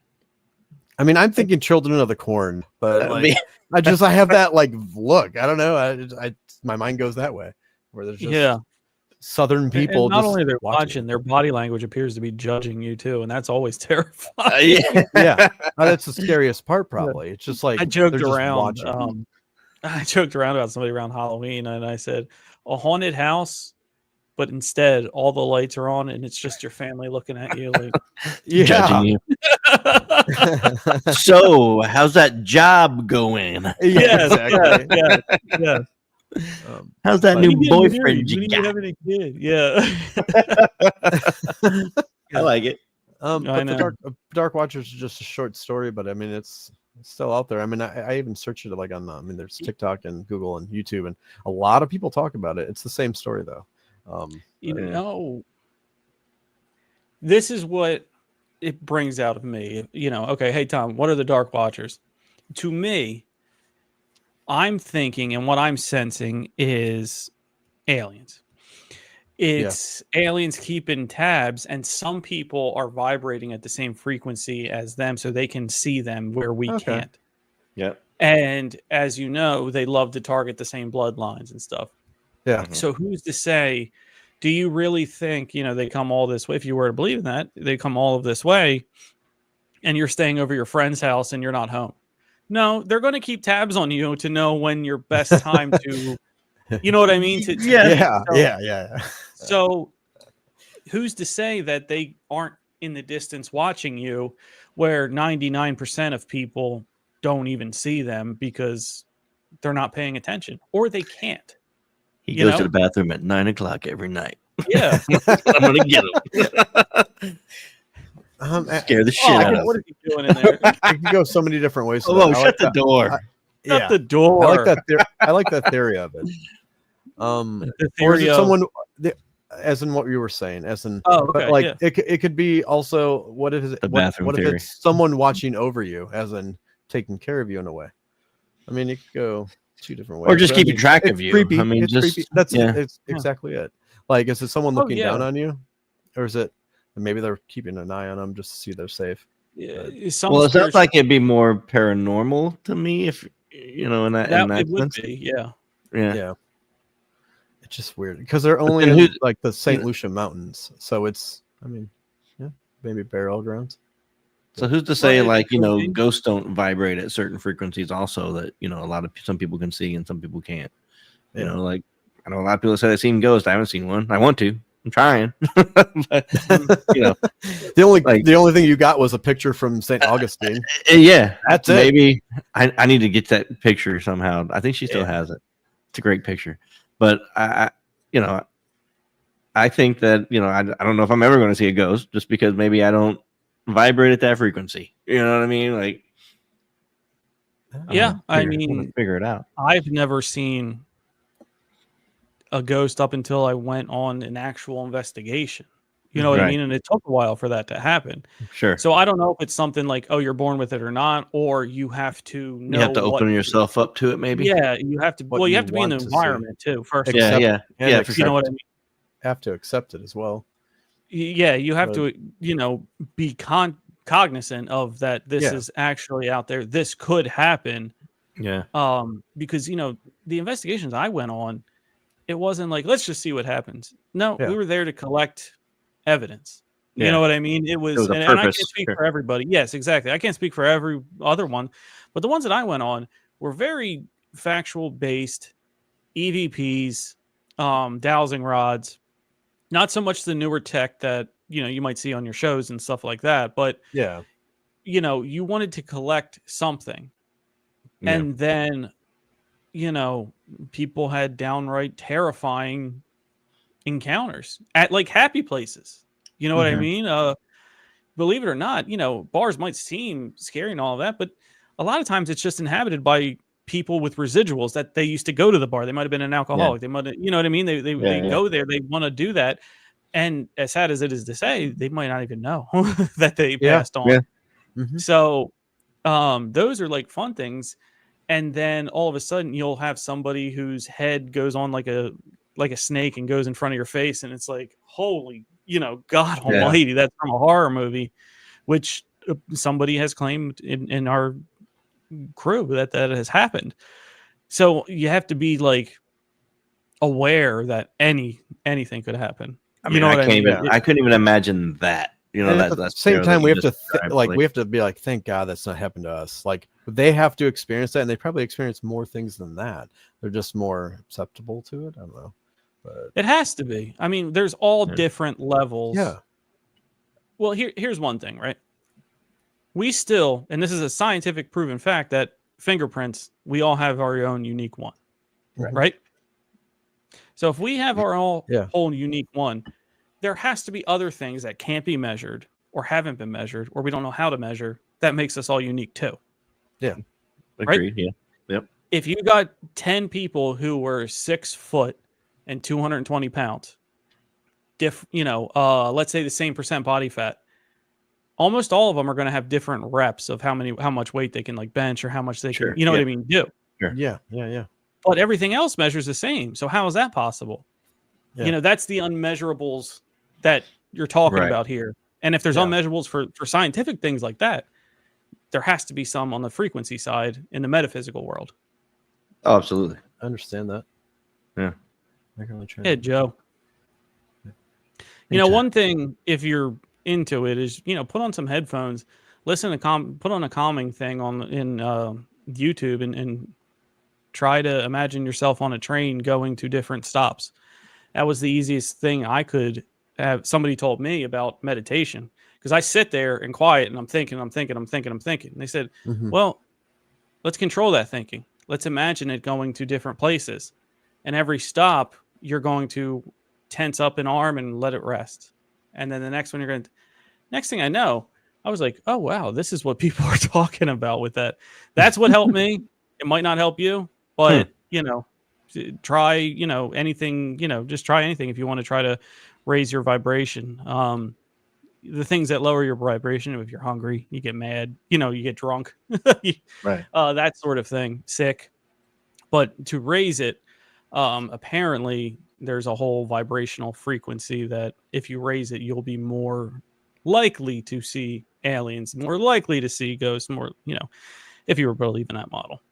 I mean, I'm thinking Children of the Corn, but like, I have that like look. I don't know. I my mind goes that way, where there's just Southern people. And not just only they're watching, their body language appears to be judging you too, and that's always terrifying. That's the scariest part. Probably it's just like I joked around. I joked around about somebody around Halloween, and I said a haunted house, but instead all the lights are on, and it's just your family looking at you, like judging you. So, how's that job going? Yeah, exactly. Yeah. How's that new boyfriend you got? Having a kid. Yeah. I like it. But the Dark Watchers is just a short story, but I mean it's still out there. I mean, I even searched it like on there's TikTok and Google and YouTube, and a lot of people talk about it. It's the same story though. This is what it brings out of me. Okay, hey Tom, what are the Dark Watchers? To me, I'm thinking, and what I'm sensing is aliens. It's aliens keeping tabs, and some people are vibrating at the same frequency as them, so they can see them where we can't. Yep. And as you know, they love to target the same bloodlines and stuff. Yeah. So who's to say? Do you really think they come all this way? If you were to believe in that, they come all of this way, and you're staying over your friend's house and you're not home? No, they're going to keep tabs on you to know when your best time to, you know what I mean? So who's to say that they aren't in the distance watching you, where 99% of people don't even see them because they're not paying attention, or they can't. He goes to the bathroom at 9:00 every night. Yeah. I'm going to get him. Scare the shit out of him. What are you doing in there? It can go so many different ways. Shut the door. Shut the door. I like that. I like that theory of it. Or is it someone, as in what you were saying, as in, it could be also what if it's someone watching over you, as in taking care of you in a way. I mean, it could go two different ways. Or just keeping track of you. Creepy. I mean, it's creepy. It's exactly it. Like, is it someone looking down on you, or is it maybe they're keeping an eye on them just to see they're safe? Yeah. It sounds like it'd be more paranormal to me, if in that it would sense. be, yeah. It's just weird because they're only in like the St. Lucia Mountains, so it's maybe burial grounds. So who's to say, ghosts don't vibrate at certain frequencies also that, some people can see and some people can't. I know a lot of people say they've seen ghosts. I haven't seen one. I want to. I'm trying. But, the only thing you got was a picture from St. Augustine. Yeah. That's maybe I need to get that picture somehow. I think she still has it. It's a great picture. But I think that, I don't know if I'm ever going to see a ghost just because maybe I don't vibrate at that frequency. You know what I mean? Like, figure it out. I've never seen a ghost up until I went on an actual investigation. You know what I mean? And it took a while for that to happen. Sure. So I don't know if it's something like, oh, you're born with it or not, or you have to know. You have to open yourself up to it, maybe. Yeah, you have to. Well, you have to be in the environment too. First, yeah, for you sure. know what I mean. Have to accept it as well. Yeah, you have to, be cognizant of that this is actually out there. This could happen. Yeah. Because the investigations I went on, it wasn't like let's just see what happens. No, we were there to collect evidence. You know what I mean? It was, a and I can't purpose. speak for everybody. Yes, exactly. I can't speak for every other one, but the ones that I went on were very factual based, EVPs, dowsing rods, not so much the newer tech that you might see on your shows and stuff like that, but you wanted to collect something, and then people had downright terrifying encounters at like happy places. You know what I mean? Believe it or not, bars might seem scary and all of that, but a lot of times it's just inhabited by people with residuals that they used to go to the bar. They might have been an alcoholic. They might have, you know what I mean? They go there. They want to do that. And as sad as it is to say, they might not even know that they passed on. So those are like fun things. And then all of a sudden you'll have somebody whose head goes on like a snake and goes in front of your face. And it's like, holy, God almighty, that's from a horror movie, which somebody has claimed in our crew that has happened. So you have to be like aware that anything could happen. I mean, I couldn't even imagine that. At the same time, we have to we have to be like, thank God that's not happened to us. Like they have to experience that, and they probably experience more things than that. They're just more acceptable to it. I don't know. But it has to be. I mean, there's all different levels. Yeah. Well, here's one thing, right? We still, and this is a scientific proven fact, that fingerprints, we all have our own unique one. Right? So if we have our whole unique one, there has to be other things that can't be measured or haven't been measured or we don't know how to measure that makes us all unique too. Yeah. Agreed. Right? Yeah. Yep. If you got 10 people who were 6 foot and 220 pounds, let's say the same percent body fat, almost all of them are going to have different reps of how much weight they can like bench or how much they can, what I mean, do. Sure. Yeah. But everything else measures the same. So how is that possible? Yeah. That's the unmeasurables that you're talking about here. And if there's unmeasurables for scientific things like that, there has to be some on the frequency side in the metaphysical world. Oh, absolutely. I understand that. Yeah. Yeah, Joe. One thing, if you're into it, is put on some headphones, listen to put on a calming thing in YouTube, and try to imagine yourself on a train going to different stops. That was the easiest thing I could have. Somebody told me about meditation because I sit there and quiet and I'm thinking. And they said, well, let's control that thinking. Let's imagine it going to different places, and every stop you're going to tense up an arm and let it rest. And then the next one next thing I know, I was like, oh, wow, this is what people are talking about with that. That's what helped me. It might not help you, but try, anything, just try anything. If you want to try to raise your vibration, the things that lower your vibration, if you're hungry, you get mad, you get drunk, right. That sort of thing, sick. But to raise it, apparently there's a whole vibrational frequency that if you raise it, you'll be more likely to see aliens, more likely to see ghosts, more, if you were believing that model.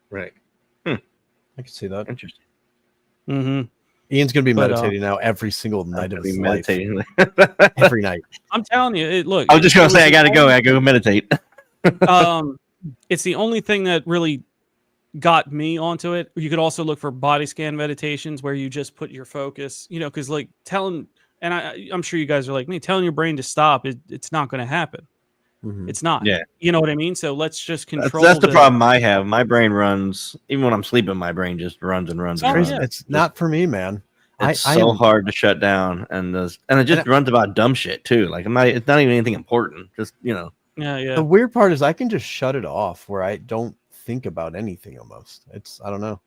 Right. I can see that. Interesting. Mm-hmm. Ian's going to be meditating now every single night of his life. Every night. I'm telling you, look. I was just going to say, I got to go. I go meditate. It's the only thing that really got me onto it. You could also look for body scan meditations where you just put your focus, because like telling, and I'm sure you guys are like me, telling your brain to stop, it's not going to happen. It's not. Yeah. You know what I mean? So let's just control. That's the problem I have. My brain runs, even when I'm sleeping, my brain just runs and runs. Yeah. It's not for me, man. It's so hard to shut down, and it just runs about dumb shit too. Like it's not even anything important. Just Yeah. The weird part is I can just shut it off where I don't think about anything almost. I don't know.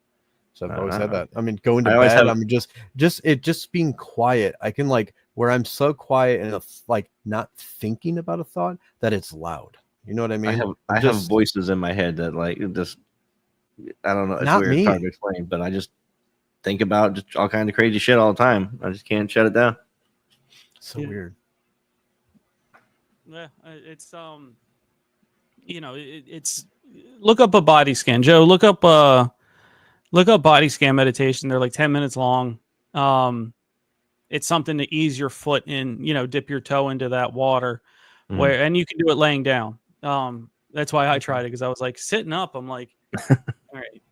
So I've always had that. I mean, going to bed, I'm just being quiet. I can where I'm so quiet and like not thinking about a thought that it's loud. You know what I mean? I have voices in my head that I don't know. It's not weird. Me. It's hard to explain, but I just think about just all kinds of crazy shit all the time. I just can't shut it down. So weird. Yeah, it's it's look up a body scan, Joe. Look up body scan meditation. They're like 10 minutes long. It's something to ease your foot in, dip your toe into that water, and you can do it laying down. That's why I tried it, because I was like sitting up. I'm like, all right,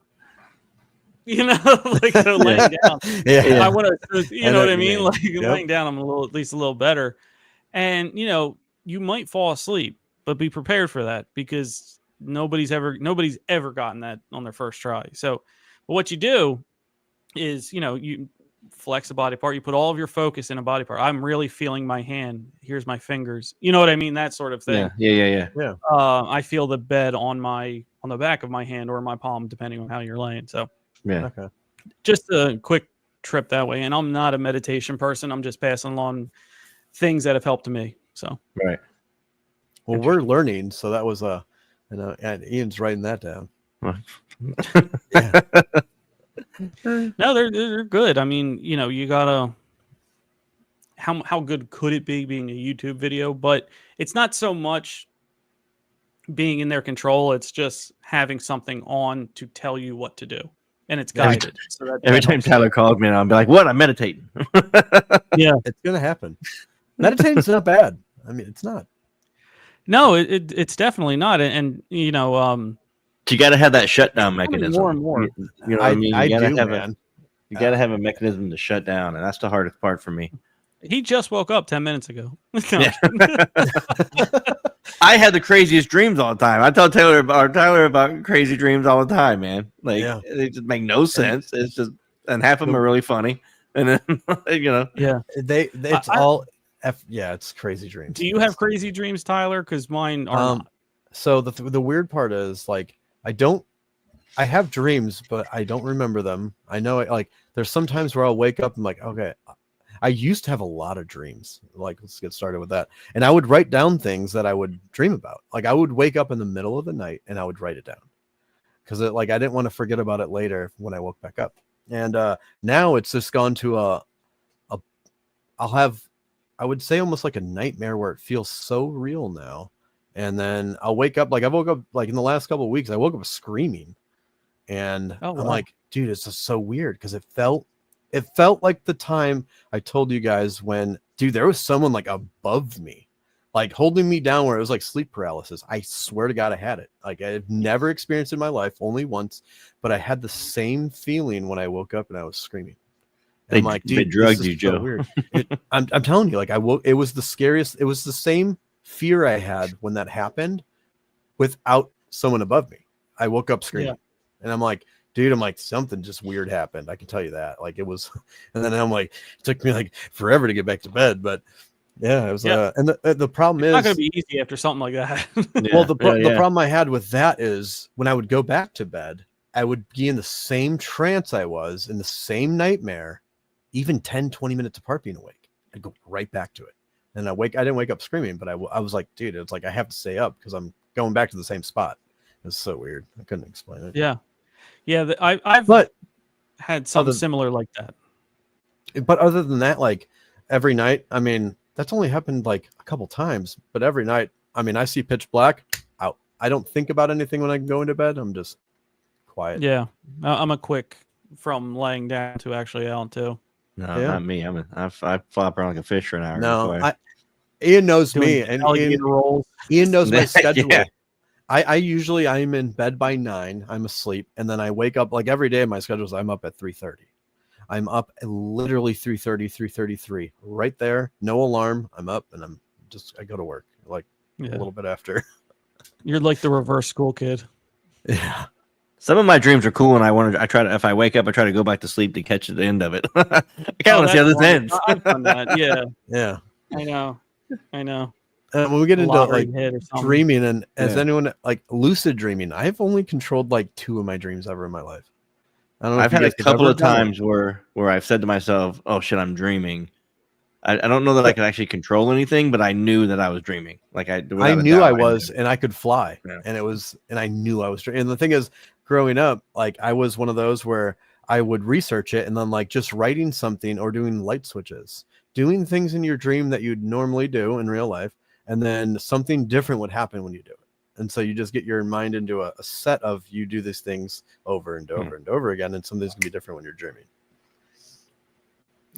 like so laying down. Yeah. I want to, you know what I mean? Like Yep. laying down, I'm at least a little better. And you might fall asleep, but be prepared for that, because nobody's ever gotten that on their first try. So, but what you do is, you flex a body part, you put all of your focus in a body part. I'm really feeling my hand. Here's my fingers. You know what I mean? That sort of thing. Yeah. I feel the bed on the back of my hand or my palm, depending on how you're laying. So Yeah. Okay. just a quick trip that way. And I'm not a meditation person. I'm just passing along things that have helped me. So Right. Well, we're learning, so that was and Ian's writing that down. Yeah. no, they're good. I mean, you gotta. How good could it be being a YouTube video? But it's not so much being in their control. It's just having something on to tell you what to do, and it's guided. Every time Tyler calls me, I'll be like, "What? I'm meditating." Yeah, it's gonna happen. Meditating's not bad. I mean, it's not. No, it's definitely not. And you got to have that shutdown mechanism. More and more. You know what I mean? I do, man. You got to have a mechanism to shut down, and that's the hardest part for me. He just woke up 10 minutes ago. I had the craziest dreams all the time. I tell Tyler about crazy dreams all the time, man. Like they just make no sense. It's just, and half of them are really funny. And then yeah, it's crazy dreams. Do you have crazy dreams, Tyler? Because mine are not. So the weird part is, like, I have dreams, but I don't remember them. I know there's sometimes where I'll wake up and like, okay, I used to have a lot of dreams. Like, let's get started with that. And I would write down things that I would dream about. Like, I would wake up in the middle of the night and I would write it down, because I didn't want to forget about it later when I woke back up. And now it's just gone to I'll have, I would say, almost like a nightmare where it feels so real now. And then I'll wake up, like I woke up like in the last couple of weeks, I woke up screaming, and I'm like, dude, it's just so weird, because it felt like the time I told you guys when, dude, there was someone like above me, like holding me down, where it was like sleep paralysis. I swear to God, I had it. Like, I've never experienced it in my life, only once, but I had the same feeling when I woke up and I was screaming. I'm like, dude, they drugged you, so Joe. weird. I'm telling you, like, I woke. It was the scariest. It was the same fear I had when that happened, without someone above me. I woke up screaming, and I'm like, dude, something just weird happened. I can tell you that. Like, it was, and then I'm like, it took me like forever to get back to bed, but yeah, it was. And the problem is, it's not going to be easy after something like that. Well, the problem I had with that is, when I would go back to bed, I would be in the same trance I was in the same nightmare, even 10-20 minutes apart being awake. I'd go right back to it. And I didn't wake up screaming, but I was like, dude, it's like I have to stay up because I'm going back to the same spot. It's so weird. I couldn't explain it. Yeah. I've had something similar like that. But other than that, like every night, I mean, that's only happened like a couple times, but every night, I mean, I see pitch black, out. I don't think about anything when I go into bed. I'm just quiet. Yeah. I'm a quick from laying down to actually out too. No, not me. I flop around like a fish for an hour. No, Ian knows me, and Ian knows my schedule. Yeah. I'm in bed by 9. I'm asleep, and then I wake up like every day. My schedule is I'm up at 3:30. I'm up at literally 3:30, 3:33, right there. No alarm. I'm up, and I go to work like a little bit after. You're like the reverse school kid. Yeah. Some of my dreams are cool, and if I wake up, I try to go back to sleep to catch the end of it. I kind of want to see how this ends. I've done that. Yeah. Yeah. I know. And when we get into like dreaming, and as anyone like lucid dreaming, I've only controlled like 2 of my dreams ever in my life. I don't know. I've had a couple of times where I've said to myself, "Oh shit, I'm dreaming." I don't know that I could actually control anything, but I knew that I was dreaming. Like I knew I was, and I could fly, and I knew I was dreaming. And the thing is, growing up, like I was one of those where I would research it, and then like just writing something or doing light switches, doing things in your dream that you'd normally do in real life, and then something different would happen when you do it. And so you just get your mind into a set of you do these things over and over and over again, and something's gonna be different when you're dreaming.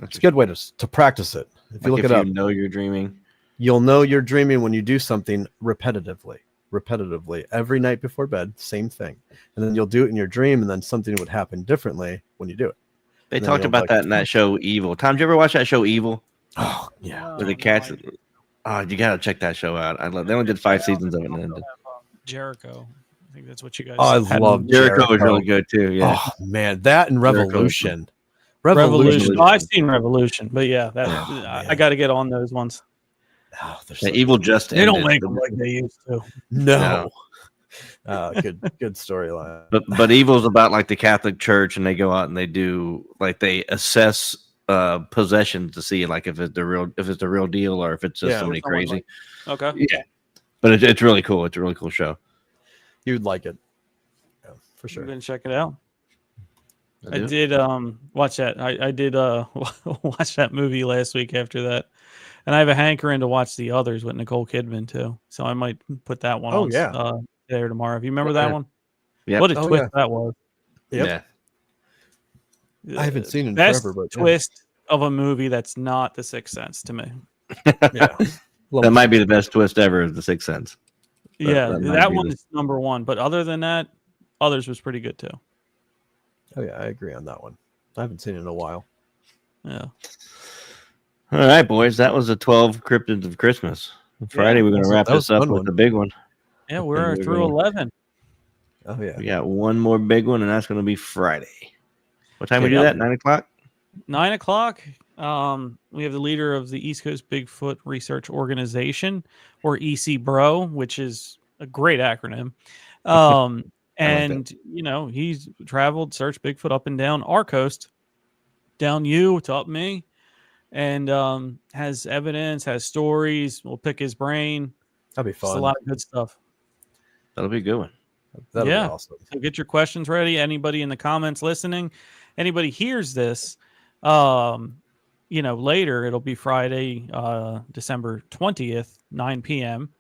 It's a good way to practice it. If you look it up, you know you're dreaming. You'll know you're dreaming when you do something repetitively every night before bed, same thing. And then you'll do it in your dream, and then something would happen differently when you do it. They talked about that in that show, Evil. Tom, did you ever watch that show, Evil? Oh, yeah. With the cats. Oh, you got to check that show out. I love. They only did 5 seasons of it. And ended. Jericho. I think that's what you guys. Oh, I love Jericho. Was really good too. Yeah. Oh man, that and Revolution. Revolution. Oh, I've seen Revolution, but yeah, I got to get on those ones. Oh, so Evil just they don't make them like they used to. No. Good storyline. But Evil's about like the Catholic Church, and they go out and they do like they assess possessions to see like if it's the real deal or if it's just somebody crazy. Okay. Yeah. But it's really cool. It's a really cool show. You'd like it. Yeah, for sure. I'm gonna check it out. I did watch that. I did watch that movie last week after that. And I have a hankering to watch the others with Nicole Kidman too. So I might put that one on there tomorrow. If you remember that one? Yeah. What a twist that was. Yep. Yeah. I haven't seen it best forever, but twist of a movie that's not The Sixth Sense to me. Yeah. That might be the best twist ever is The Sixth Sense. Yeah, that one is number one. But other than that, others was pretty good too. Oh yeah, I agree on that one. I haven't seen it in a while. Yeah. All right, boys. That was the 12 Cryptids of Christmas. Friday, we're going to wrap this up with the big one. Yeah, we're through 11. Oh, yeah. We got one more big one, and that's going to be Friday. What time we do that? 9 o'clock? 9 o'clock. We have the leader of the East Coast Bigfoot Research Organization, or EC-BRO, which is a great acronym. And, he's traveled, searched Bigfoot up and down our coast, down you to up me. And has evidence, has stories. We'll pick his brain. That'll be fun. Just a lot of good stuff. That'll be a good one. That'll be awesome. So get your questions ready. Anybody in the comments listening, anybody hears this, later, it'll be Friday, December 20th, 9 p.m.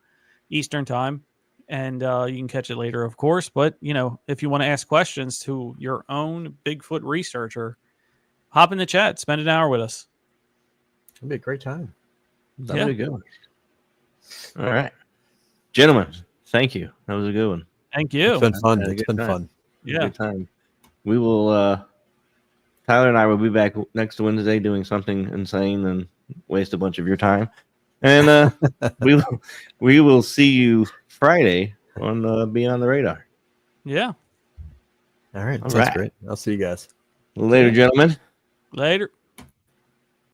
Eastern time. And you can catch it later, of course. But, if you want to ask questions to your own Bigfoot researcher, hop in the chat. Spend an hour with us. It'll be a great time. That'll be a good one. All right. Gentlemen, thank you. That was a good one. Thank you. It's been fun. It's been fun. Yeah. Good time. We will, Tyler and I will be back next Wednesday doing something insane and waste a bunch of your time. And we will see you Friday on Beyond the Radar. Yeah. All right. Sounds great. I'll see you guys. Later, gentlemen. Later.